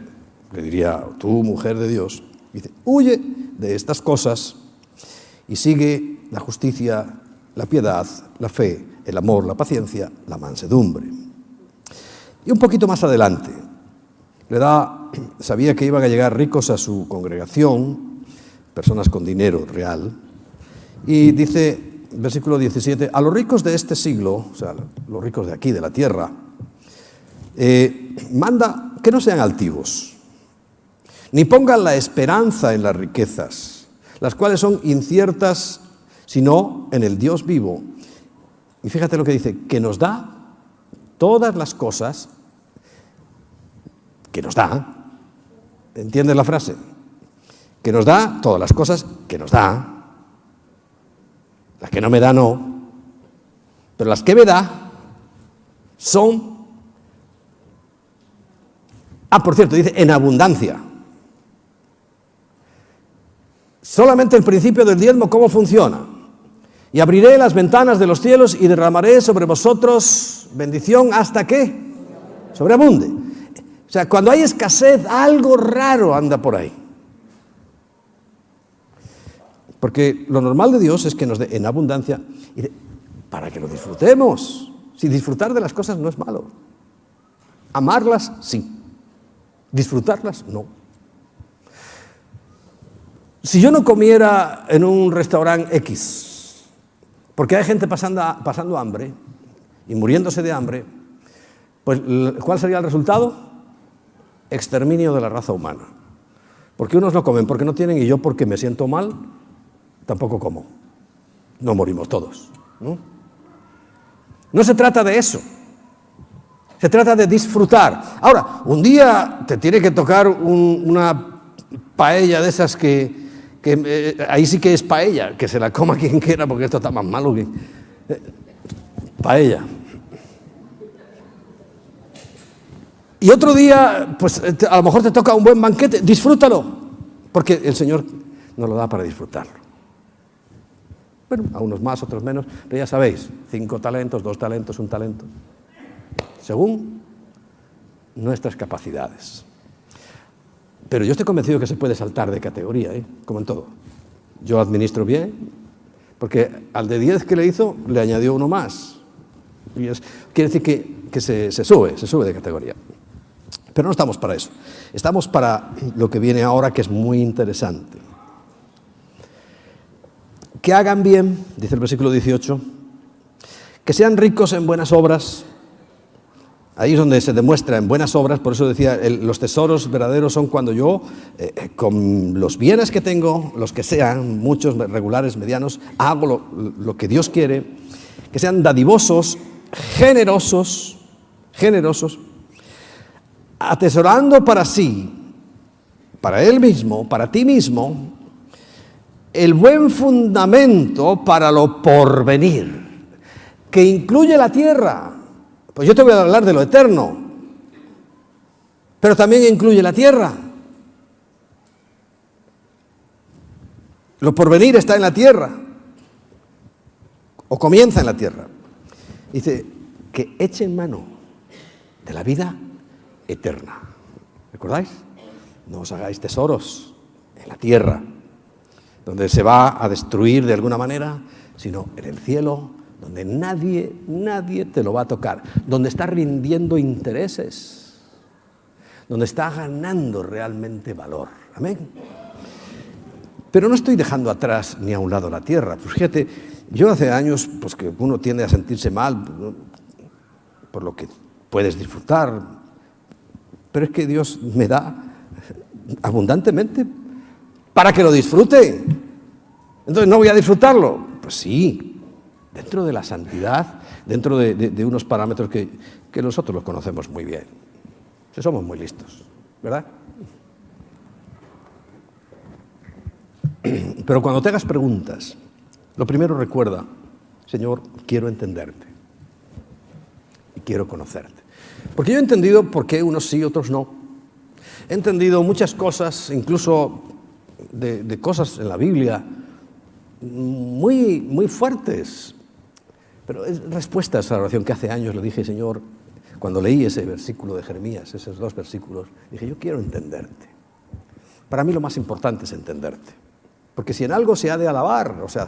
le diría, tú, mujer de Dios, dice, huye de estas cosas y sigue la justicia, la piedad, la fe, el amor, la paciencia, la mansedumbre. Y un poquito más adelante, sabía que iban a llegar ricos a su congregación, personas con dinero real, y dice, versículo 17, a los ricos de este siglo, o sea, los ricos de aquí, de la tierra, manda que no sean altivos, ni pongan la esperanza en las riquezas, las cuales son inciertas, sino en el Dios vivo. Y fíjate lo que dice, que nos da todas las cosas, que nos da, ¿entiendes la frase? Que nos da todas las cosas que nos da. Las que no me da, no. Pero las que me da son... por cierto, dice en abundancia. Solamente el principio del diezmo, ¿cómo funciona? Y abriré las ventanas de los cielos y derramaré sobre vosotros bendición hasta que sobreabunde. O sea, cuando hay escasez, algo raro anda por ahí. Porque lo normal de Dios es que nos dé en abundancia para que lo disfrutemos. Si disfrutar de las cosas no es malo. Amarlas, sí. Disfrutarlas, no. Si yo no comiera en un restaurante X, porque hay gente pasando hambre y muriéndose de hambre, pues ¿cuál sería el resultado? Exterminio de la raza humana. Porque unos no comen porque no tienen y yo porque me siento mal, tampoco como. No morimos todos, ¿no? No se trata de eso. Se trata de disfrutar. Ahora, un día te tiene que tocar una paella de esas que ahí sí que es paella, que se la coma quien quiera porque esto está más malo que... paella. Y otro día, pues a lo mejor te toca un buen banquete, disfrútalo, porque el Señor nos lo da para disfrutarlo. Bueno, a unos más, otros menos, pero ya sabéis, 5 talentos, 2 talentos, 1 talento. según nuestras capacidades. Pero yo estoy convencido que se puede saltar de categoría, como en todo. Yo administro bien, porque al de 10 que le hizo, le añadió uno más. Y quiere decir que se sube de categoría. Pero no estamos para eso. Estamos para lo que viene ahora, que es muy interesante. Que hagan bien, dice el versículo 18, que sean ricos en buenas obras. Ahí es donde se demuestra en buenas obras. Por eso decía, los tesoros verdaderos son cuando yo, con los bienes que tengo, los que sean, muchos, regulares, medianos, hago lo que Dios quiere, que sean dadivosos, generosos, atesorando para sí, para él mismo, para ti mismo, el buen fundamento para lo porvenir, que incluye la tierra. Pues yo te voy a hablar de lo eterno, pero también incluye la tierra. Lo porvenir está en la tierra, o comienza en la tierra. Dice, que echen mano de la vida eterna. ¿Recordáis? No os hagáis tesoros en la tierra, donde se va a destruir de alguna manera, sino en el cielo, donde nadie te lo va a tocar, donde está rindiendo intereses, donde está ganando realmente valor. Amén. Pero no estoy dejando atrás ni a un lado la tierra. Pues fíjate, yo hace años, pues que uno tiende a sentirse mal, ¿no?, por lo que puedes disfrutar, pero es que Dios me da abundantemente para que lo disfrute. Entonces, ¿no voy a disfrutarlo? Pues sí, dentro de la santidad, dentro de unos parámetros que nosotros los conocemos muy bien. Que somos muy listos, ¿verdad? Pero cuando te hagas preguntas, lo primero recuerda, Señor, quiero entenderte y quiero conocerte. Porque yo he entendido por qué unos sí, otros no. He entendido muchas cosas, incluso de cosas en la Biblia muy fuertes. Pero es respuesta a esa oración que hace años le dije, Señor, cuando leí ese versículo de Jeremías, esos 2 versículos, dije, yo quiero entenderte. Para mí lo más importante es entenderte. Porque si en algo se ha de alabar, o sea,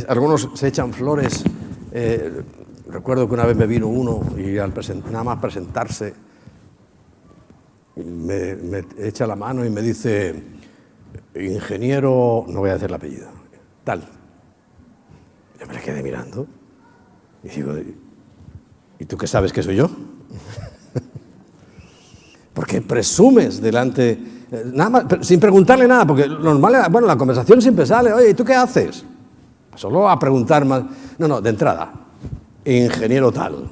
algunos se echan flores. Recuerdo que una vez me vino uno y nada más presentarse, me echa la mano y me dice, ingeniero, no voy a decir el apellido, tal. Yo me le quedé mirando y digo, ¿y tú qué sabes que soy yo? Porque presumes delante, nada más, sin preguntarle nada, porque normal, bueno, la conversación siempre sale, oye, ¿y tú qué haces? Solo a preguntar más, no, de entrada, ingeniero tal.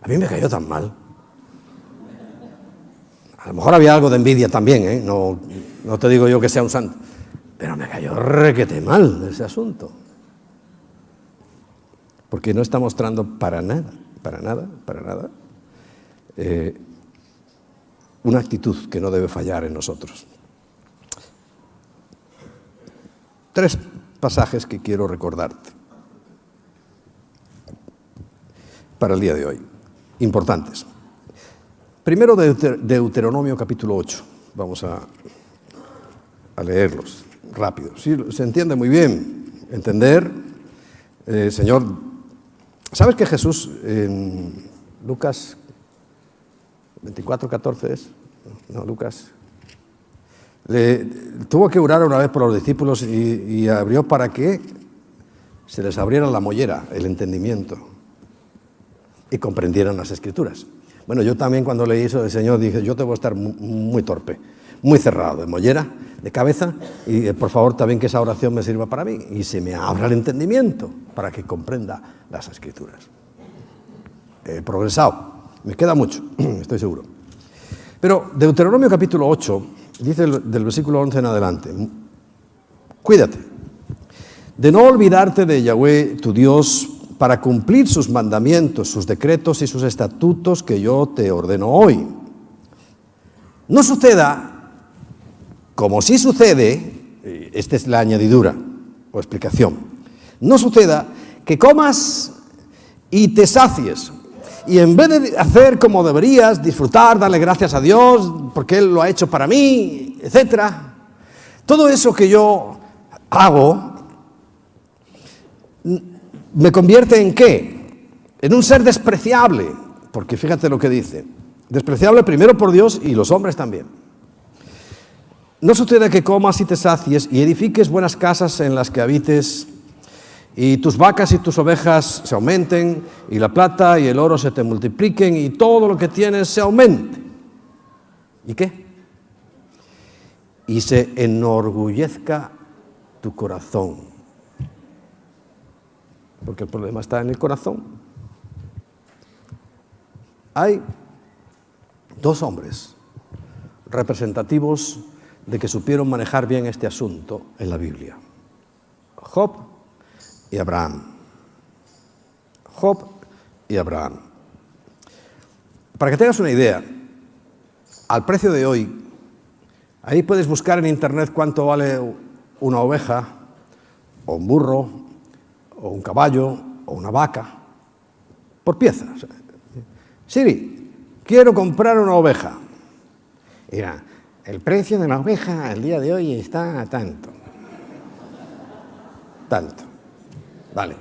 A mí me cayó tan mal. A lo mejor había algo de envidia también, no te digo yo que sea un santo, pero me cayó requete mal ese asunto. Porque no está mostrando para nada, una actitud que no debe fallar en nosotros. 3 pasajes que quiero recordarte para el día de hoy, importantes. Primero, Deuteronomio capítulo 8. Vamos a leerlos rápido. Sí, se entiende muy bien. Entender, Señor, ¿sabes que Jesús en Lucas 24:14 es? No, Lucas. Tuvo que orar una vez por los discípulos y abrió para que se les abriera la mollera, el entendimiento, y comprendieran las Escrituras. Bueno, yo también cuando leí eso del Señor dije, yo debo estar muy torpe, muy cerrado, de mollera, de cabeza, y por favor también que esa oración me sirva para mí y se me abra el entendimiento para que comprenda las Escrituras. He progresado, me queda mucho, estoy seguro. Pero Deuteronomio capítulo 8 dice del versículo 11 en adelante, cuídate de no olvidarte de Yahweh tu Dios para cumplir sus mandamientos, sus decretos y sus estatutos que yo te ordeno hoy. No suceda como sí sucede, esta es la añadidura o explicación, no suceda que comas y te sacies y en vez de hacer como deberías, disfrutar, darle gracias a Dios, porque Él lo ha hecho para mí, etc., todo eso que yo hago me convierte ¿en qué? En un ser despreciable, porque fíjate lo que dice, despreciable primero por Dios y los hombres también. No sucede que comas y te sacies y edifiques buenas casas en las que habites, y tus vacas y tus ovejas se aumenten, y la plata y el oro se te multipliquen, y todo lo que tienes se aumente. ¿Y qué? Y se enorgullezca tu corazón. Porque el problema está en el corazón. Hay dos hombres representativos de que supieron manejar bien este asunto en la Biblia: Job y Abraham. Job y Abraham. Para que tengas una idea, al precio de hoy, ahí puedes buscar en internet cuánto vale una oveja, o un burro, o un caballo, o una vaca, por pieza. Siri, quiero comprar una oveja. Mira, el precio de la oveja al día de hoy está a tanto. Tanto. Vale.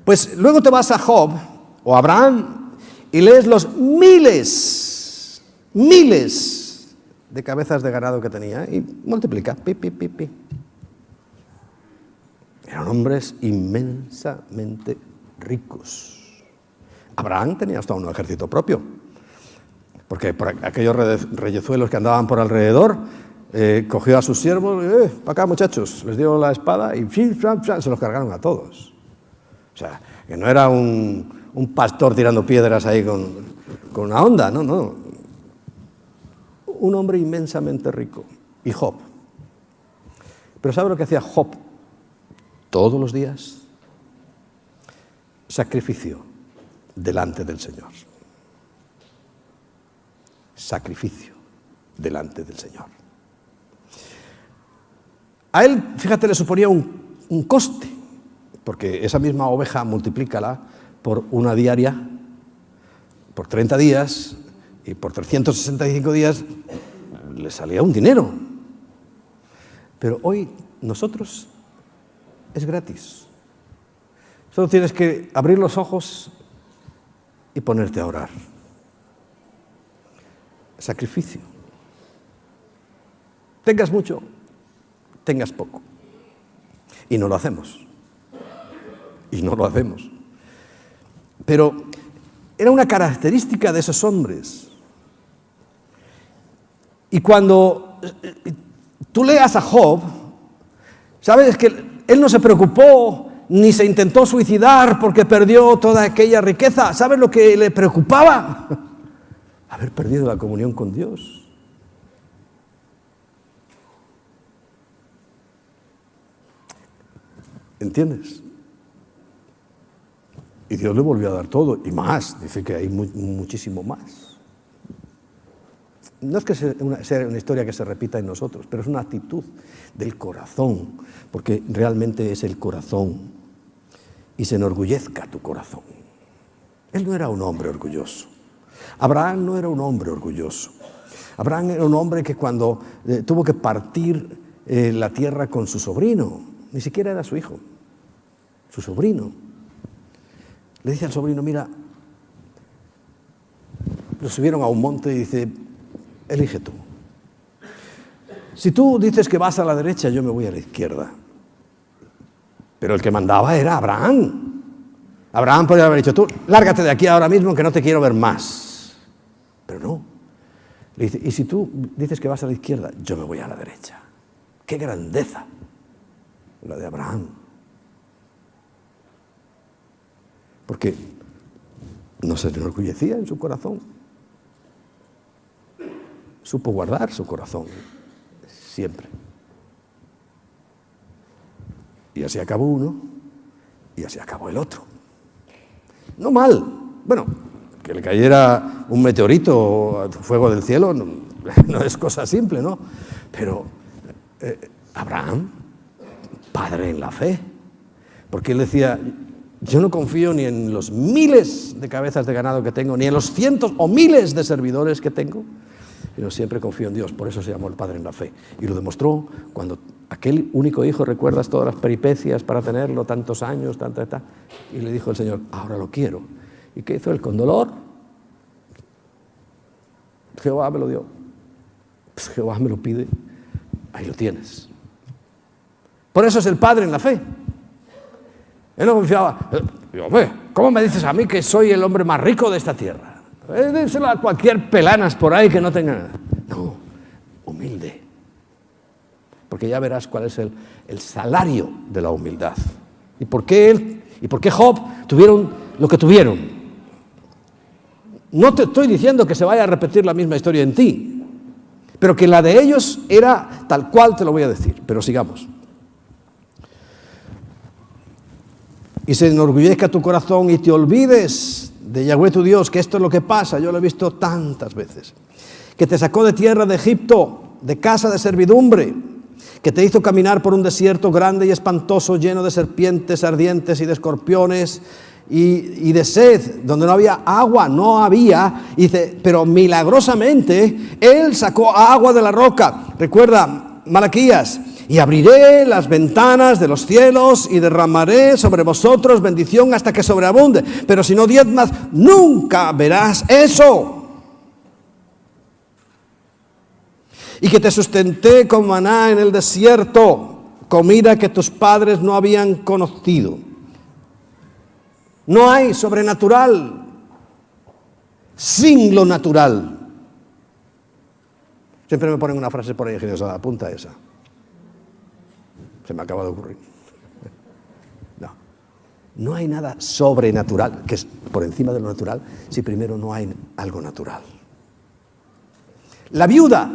Pues luego te vas a Job o a Abraham y lees los miles de cabezas de ganado que tenía y multiplica. Pi, pi, pi, pi. Eran hombres inmensamente ricos. Abraham tenía hasta un ejército propio, porque por aquellos reyezuelos que andaban por alrededor, cogió a sus siervos, para acá muchachos, les dio la espada y se los cargaron a todos. O sea, que no era un pastor tirando piedras ahí con una onda, no. Un hombre inmensamente rico. Y Job. Pero ¿sabe lo que hacía Job todos los días? Sacrificio delante del Señor. Sacrificio delante del Señor. A él, fíjate, le suponía un coste, porque esa misma oveja multiplícala por una diaria, por 30 días y por 365 días, le salía un dinero. Pero hoy nosotros es gratis. Solo tienes que abrir los ojos y ponerte a orar. Sacrificio. Tengas mucho, tengas poco. Y no lo hacemos. Pero era una característica de esos hombres. Y cuando tú leas a Job, sabes que él no se preocupó ni se intentó suicidar porque perdió toda aquella riqueza. ¿Sabes lo que le preocupaba? Haber perdido la comunión con Dios. ¿Entiendes? Y Dios le volvió a dar todo, y más, dice que hay muchísimo más. No es que sea una historia que se repita en nosotros, pero es una actitud del corazón, porque realmente es el corazón, y se enorgullezca tu corazón. Él no era un hombre orgulloso. Abraham no era un hombre orgulloso. Abraham era un hombre que cuando tuvo que partir la tierra con su sobrino, ni siquiera era su hijo, su sobrino, le dice al sobrino: mira, lo subieron a un monte y dice: elige tú. Si tú dices que vas a la derecha, yo me voy a la izquierda. Pero el que mandaba era Abraham. Abraham podría haber dicho: tú, lárgate de aquí ahora mismo que no te quiero ver más. Pero no. Le dice: y si tú dices que vas a la izquierda, yo me voy a la derecha. ¡Qué grandeza la de Abraham! Porque no se enorgullecía en su corazón. Supo guardar su corazón siempre. Y así acabó uno y así acabó el otro. No mal. Bueno, que le cayera un meteorito, fuego del cielo, no es cosa simple, ¿no? Pero Abraham, padre en la fe, porque él decía: Yo no confío ni en los miles de cabezas de ganado que tengo, ni en los cientos o miles de servidores que tengo, sino siempre confío en Dios. Por eso se llamó el Padre en la fe. Y lo demostró cuando aquel único hijo, recuerdas todas las peripecias para tenerlo, tantos años, y le dijo el Señor, ahora lo quiero. ¿Y qué hizo él? Con dolor. Jehová me lo dio. Pues Jehová me lo pide. Ahí lo tienes. Por eso es el Padre en la fe. Él no confiaba. ¿Cómo me dices a mí que soy el hombre más rico de esta tierra? Díselo a cualquier pelanas por ahí que no tenga nada. No, humilde. Porque ya verás cuál es el salario de la humildad. ¿Y por qué él y por qué Job tuvieron lo que tuvieron? No te estoy diciendo que se vaya a repetir la misma historia en ti, pero que la de ellos era tal cual, te lo voy a decir. Pero sigamos. Y se enorgullezca tu corazón y te olvides de Yahweh tu Dios, que esto es lo que pasa, yo lo he visto tantas veces, que te sacó de tierra de Egipto, de casa de servidumbre, que te hizo caminar por un desierto grande y espantoso, lleno de serpientes ardientes y de escorpiones y de sed, donde no había agua, no había, y dice, pero milagrosamente Él sacó agua de la roca. Recuerda Malaquías, y abriré las ventanas de los cielos y derramaré sobre vosotros bendición hasta que sobreabunde. Pero si no diezmas, nunca verás eso. Y que te sustenté con maná en el desierto, comida que tus padres no habían conocido. No hay sobrenatural sin lo natural. Siempre me ponen una frase por ahí ingeniosa, apunta esa. Se me acaba de ocurrir. No hay nada sobrenatural, que es por encima de lo natural, si primero no hay algo natural. La viuda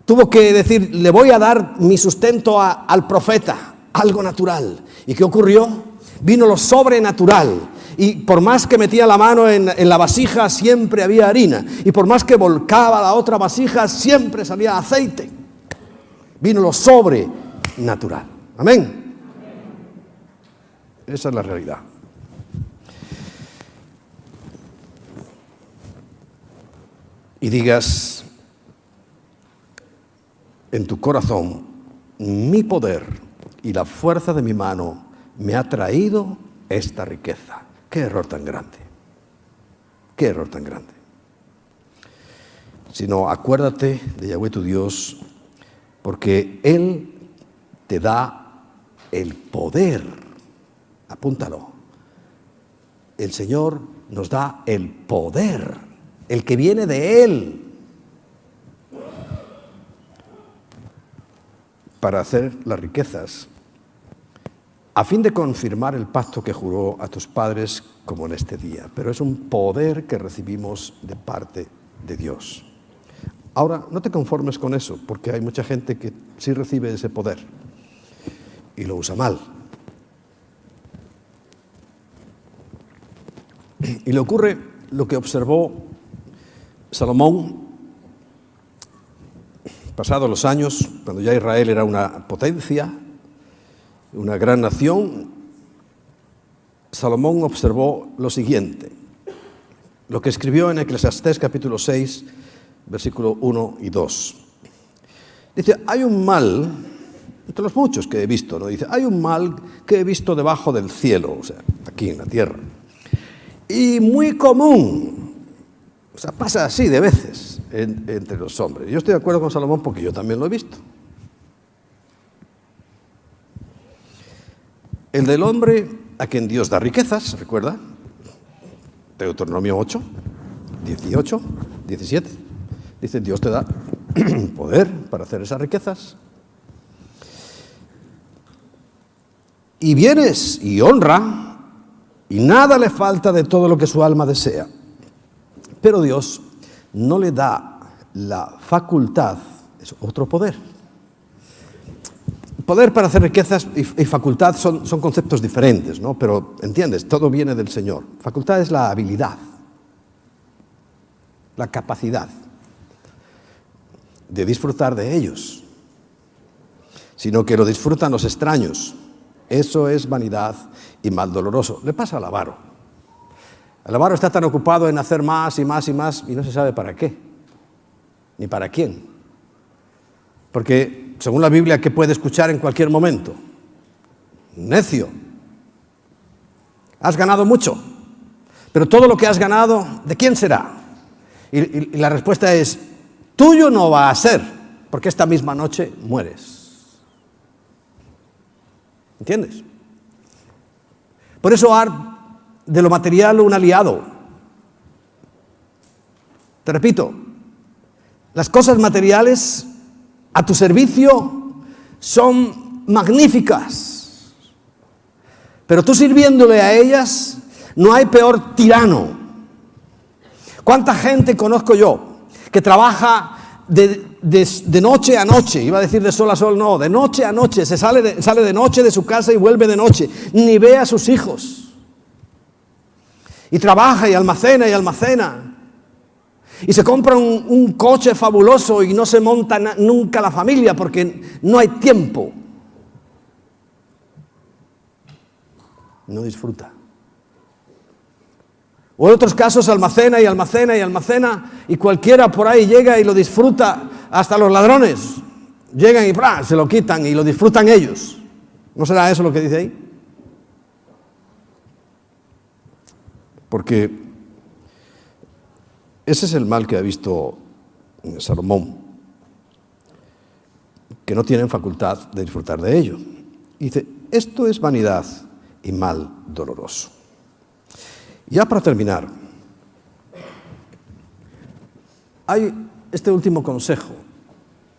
tuvo que decir, le voy a dar mi sustento al profeta, algo natural. ¿Y qué ocurrió? Vino lo sobrenatural. Y por más que metía la mano en la vasija, siempre había harina. Y por más que volcaba la otra vasija, siempre salía aceite. Vino lo sobrenatural. Amén. Esa es la realidad. Y digas en tu corazón, mi poder y la fuerza de mi mano me ha traído esta riqueza. Qué error tan grande. Qué error tan grande. Sino acuérdate de Yahweh tu Dios, porque Él te da el poder. Apúntalo. El Señor nos da el poder, el que viene de Él, para hacer las riquezas, a fin de confirmar el pacto que juró a tus padres como en este día. Pero es un poder que recibimos de parte de Dios. Ahora, no te conformes con eso, porque hay mucha gente que sí recibe ese poder y lo usa mal. Y le ocurre lo que observó Salomón, pasados los años, cuando ya Israel era una potencia, una gran nación. Salomón observó lo siguiente, lo que escribió en Eclesiastés capítulo 6, versículo 1 y 2. Dice, hay un mal, entre los muchos que he visto, ¿no? Dice, hay un mal que he visto debajo del cielo, o sea, aquí en la tierra, y muy común, o sea, pasa así de veces entre los hombres. Yo estoy de acuerdo con Salomón porque yo también lo he visto. El del hombre a quien Dios da riquezas, ¿recuerda? Deuteronomio 8, 18, 17. Dice, Dios te da poder para hacer esas riquezas. Y bienes y honra, y nada le falta de todo lo que su alma desea. Pero Dios no le da la facultad, es otro poder. Poder para hacer riquezas y facultad son conceptos diferentes, ¿no? Pero entiendes, todo viene del Señor. Facultad es la habilidad, la capacidad de disfrutar de ellos, sino que lo disfrutan los extraños. Eso es vanidad y mal doloroso. Le pasa al avaro. El avaro está tan ocupado en hacer más y más y más y no se sabe para qué, ni para quién. Porque, según la Biblia, ¿qué puede escuchar en cualquier momento? Necio. Has ganado mucho, pero todo lo que has ganado, ¿de quién será? Y la respuesta es, tuyo no va a ser, porque esta misma noche mueres. ¿Entiendes? Por eso haz de lo material un aliado. Te repito, las cosas materiales a tu servicio son magníficas, pero tú sirviéndole a ellas no hay peor tirano. ¿Cuánta gente conozco yo que trabaja de noche a noche? Iba a decir de sol a sol, no, de noche a noche, sale de noche de su casa y vuelve de noche, ni ve a sus hijos. Y trabaja y almacena y almacena. Y se compra un coche fabuloso y no se monta nunca la familia porque no hay tiempo. No disfruta. O en otros casos almacena y almacena y almacena y cualquiera por ahí llega y lo disfruta, hasta los ladrones. Llegan y se lo quitan y lo disfrutan ellos. ¿No será eso lo que dice ahí? Porque ese es el mal que ha visto Salomón, que no tienen facultad de disfrutar de ello. Y dice, esto es vanidad y mal doloroso. Ya para terminar, hay este último consejo,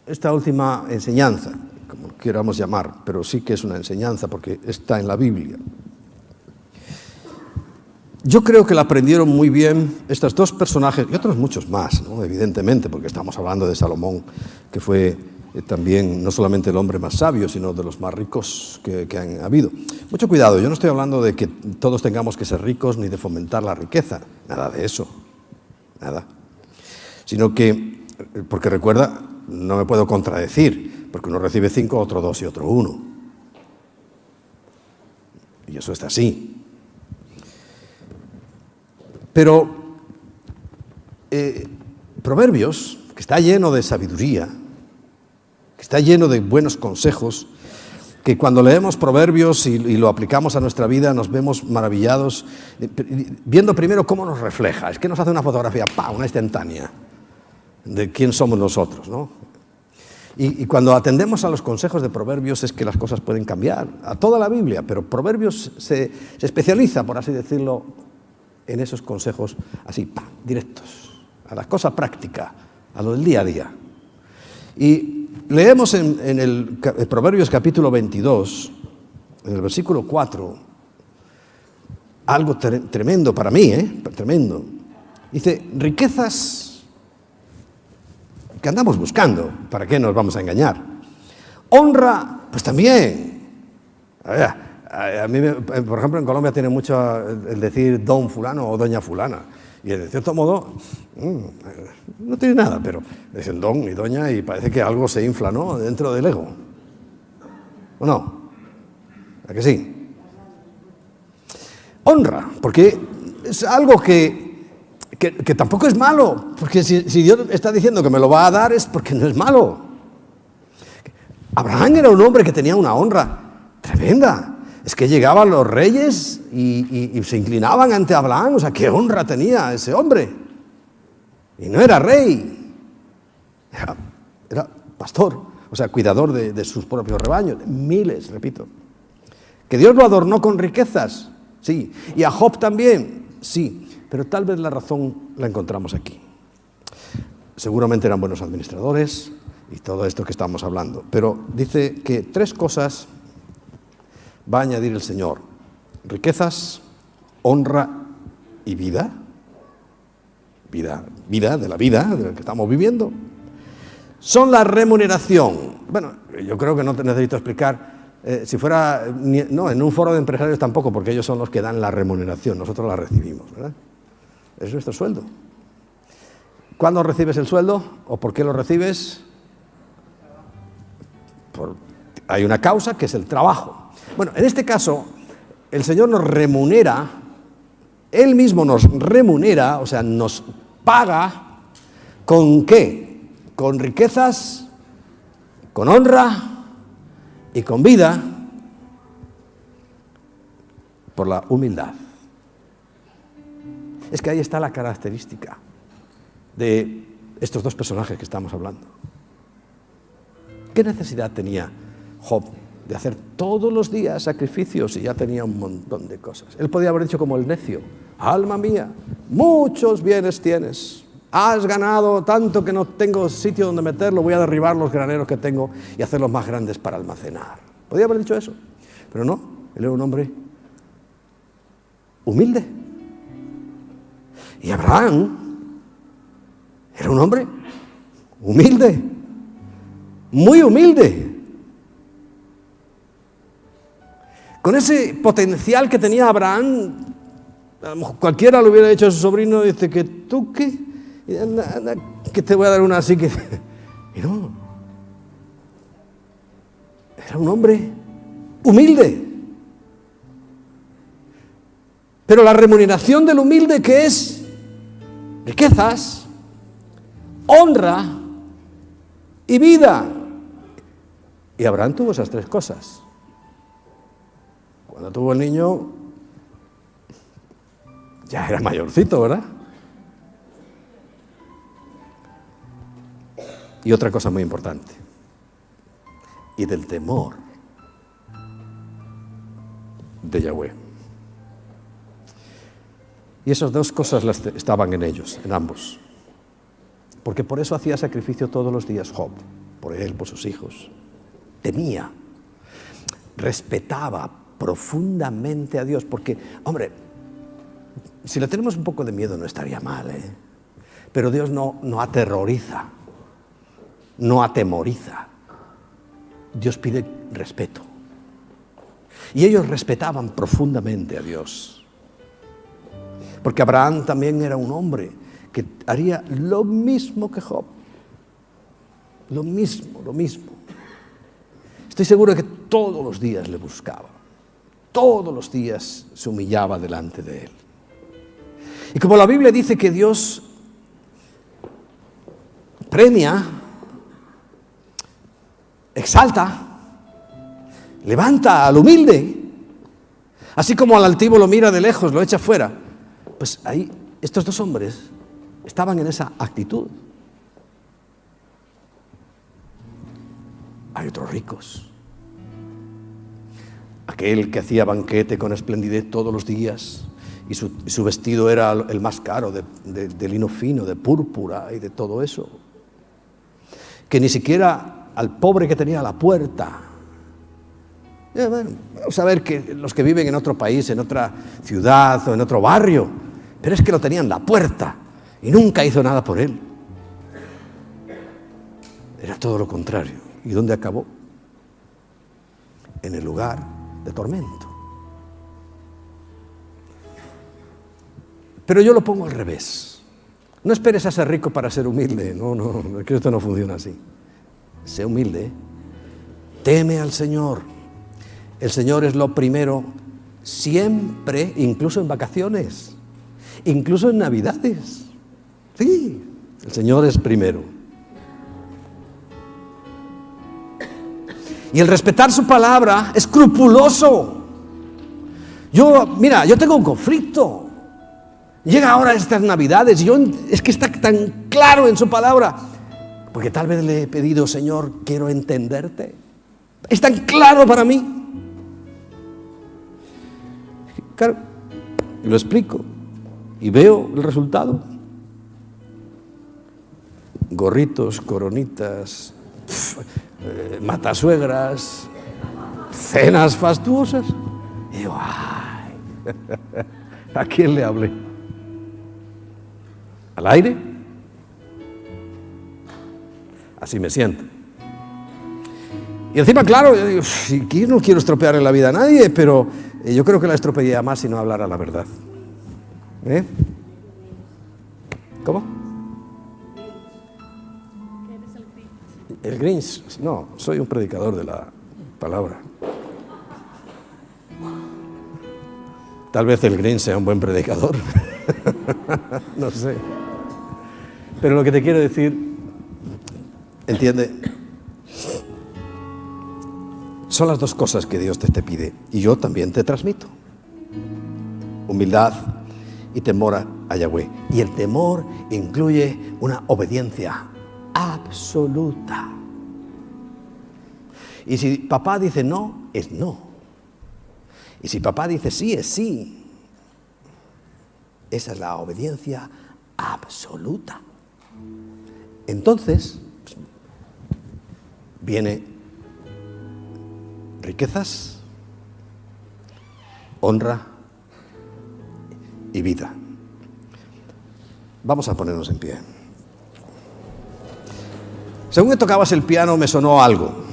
esta última enseñanza, como queramos llamar, pero sí que es una enseñanza porque está en la Biblia. Yo creo que la aprendieron muy bien estos dos personajes, y otros muchos más, ¿no? Evidentemente, porque estamos hablando de Salomón, que fue también no solamente el hombre más sabio, sino de los más ricos que han habido. Mucho cuidado, yo no estoy hablando de que todos tengamos que ser ricos ni de fomentar la riqueza, nada de eso, nada. Sino que, porque recuerda, no me puedo contradecir, porque uno recibe 5, otro 2 y otro 1. Y eso está así. Pero Proverbios, que está lleno de sabiduría, que está lleno de buenos consejos, que cuando leemos Proverbios y lo aplicamos a nuestra vida nos vemos maravillados, viendo primero cómo nos refleja. Es que nos hace una fotografía, una instantánea, de quién somos nosotros, ¿no? Y cuando atendemos a los consejos de Proverbios es que las cosas pueden cambiar, a toda la Biblia, pero Proverbios se especializa, por así decirlo, en esos consejos así, directos, a la cosa práctica, a lo del día a día. Y leemos en el Proverbios capítulo 22, en el versículo 4, algo tremendo para mí, tremendo. Dice, riquezas que andamos buscando, ¿para qué nos vamos a engañar? Honra, pues también. A mí, por ejemplo, en Colombia tiene mucho el decir don fulano o doña fulana. Y de cierto modo, no tiene nada, pero dicen don y doña y parece que algo se infla, ¿no?, dentro del ego. ¿O no? ¿A que sí? Honra, porque es algo que tampoco es malo, porque si Dios está diciendo que me lo va a dar es porque no es malo. Abraham era un hombre que tenía una honra tremenda. Es que llegaban los reyes y se inclinaban ante Abraham. O sea, qué honra tenía ese hombre. Y no era rey, era pastor, o sea, cuidador de sus propios rebaños, miles, repito. Que Dios lo adornó con riquezas, sí. Y a Job también, sí. Pero tal vez la razón la encontramos aquí. Seguramente eran buenos administradores y todo esto que estamos hablando. Pero dice que 3 cosas va a añadir el Señor: riquezas, honra y vida. Vida de la vida de la que estamos viviendo. Son la remuneración. Bueno, yo creo que no te necesito explicar. Si fuera, no, en un foro de empresarios tampoco, porque ellos son los que dan la remuneración, nosotros la recibimos, ¿verdad? Es nuestro sueldo. ¿Cuándo recibes el sueldo? ¿O por qué lo recibes? Hay una causa que es el trabajo. Bueno, en este caso, el Señor nos remunera, Él mismo nos remunera, o sea, nos paga, ¿con qué? Con riquezas, con honra y con vida, por la humildad. Es que ahí está la característica de estos dos personajes que estamos hablando. ¿Qué necesidad tenía Job de hacer todos los días sacrificios y ya tenía un montón de cosas? Él podía haber dicho como el necio: alma mía, muchos bienes tienes, has ganado tanto que no tengo sitio donde meterlo, voy a derribar los graneros que tengo y hacerlos más grandes para almacenar. Podía haber dicho eso, pero no, él era un hombre humilde. Y Abraham era un hombre humilde, muy humilde. Con ese potencial que tenía Abraham, a lo mejor cualquiera lo hubiera hecho a su sobrino, dice que tú qué, anda, que te voy a dar una así que... Y no, era un hombre humilde. Pero la remuneración del humilde, ¿qué es? Riquezas, honra y vida. Y Abraham tuvo esas tres cosas. Cuando tuvo el niño, ya era mayorcito, ¿verdad? Y otra cosa muy importante, y del temor de Yahweh. Y esas dos cosas estaban en ellos, en ambos. Porque por eso hacía sacrificio todos los días Job, por él, por sus hijos. Temía, respetaba profundamente a Dios, porque, hombre, si le tenemos un poco de miedo no estaría mal, ¿eh? Pero Dios no aterroriza, no atemoriza. Dios pide respeto. Y ellos respetaban profundamente a Dios. Porque Abraham también era un hombre que haría lo mismo que Job. Lo mismo. Estoy seguro de que todos los días le buscaba. Todos los días se humillaba delante de él. Y como la Biblia dice que Dios premia, exalta, levanta al humilde, así como al altivo lo mira de lejos, lo echa fuera, pues ahí estos dos hombres estaban en esa actitud. Hay otros ricos. Aquel que hacía banquete con esplendidez todos los días y su vestido era el más caro, de lino fino, de púrpura y de todo eso. Que ni siquiera al pobre que tenía a la puerta. Bueno, vamos a ver que los que viven en otro país, en otra ciudad o en otro barrio, pero es que lo tenían la puerta y nunca hizo nada por él. Era todo lo contrario. ¿Y dónde acabó? En el lugar de tormento. Pero yo lo pongo al revés. No esperes a ser rico para ser humilde. No, que esto no funciona así. Sé humilde. Teme al Señor. El Señor es lo primero siempre, incluso en vacaciones. Incluso en Navidades. Sí, el Señor es primero. Y el respetar su palabra, escrupuloso. Yo tengo un conflicto. Llega ahora estas Navidades y es que está tan claro en su palabra. Porque tal vez le he pedido: Señor, quiero entenderte. Es tan claro para mí. Claro, lo explico. Y veo el resultado. Gorritos, coronitas, matasuegras, cenas fastuosas. Y digo, ay, ¿a quién le hablé? ¿Al aire? Así me siento. Y encima, claro, yo digo, yo no quiero estropear en la vida a nadie, pero yo creo que la estropearía más si no hablara la verdad. ¿Eh? ¿Cómo? ¿El Grinch? No, soy un predicador de la palabra. Tal vez el Green sea un buen predicador. No sé. Pero lo que te quiero decir, entiende, son las dos cosas que Dios te pide y yo también te transmito. Humildad y temor a Yahweh. Y el temor incluye una obediencia absoluta. Y si papá dice no, es no. Y si papá dice sí, es sí. Esa es la obediencia absoluta. Entonces, viene riquezas, honra y vida. Vamos a ponernos en pie. Según que tocabas el piano me sonó algo.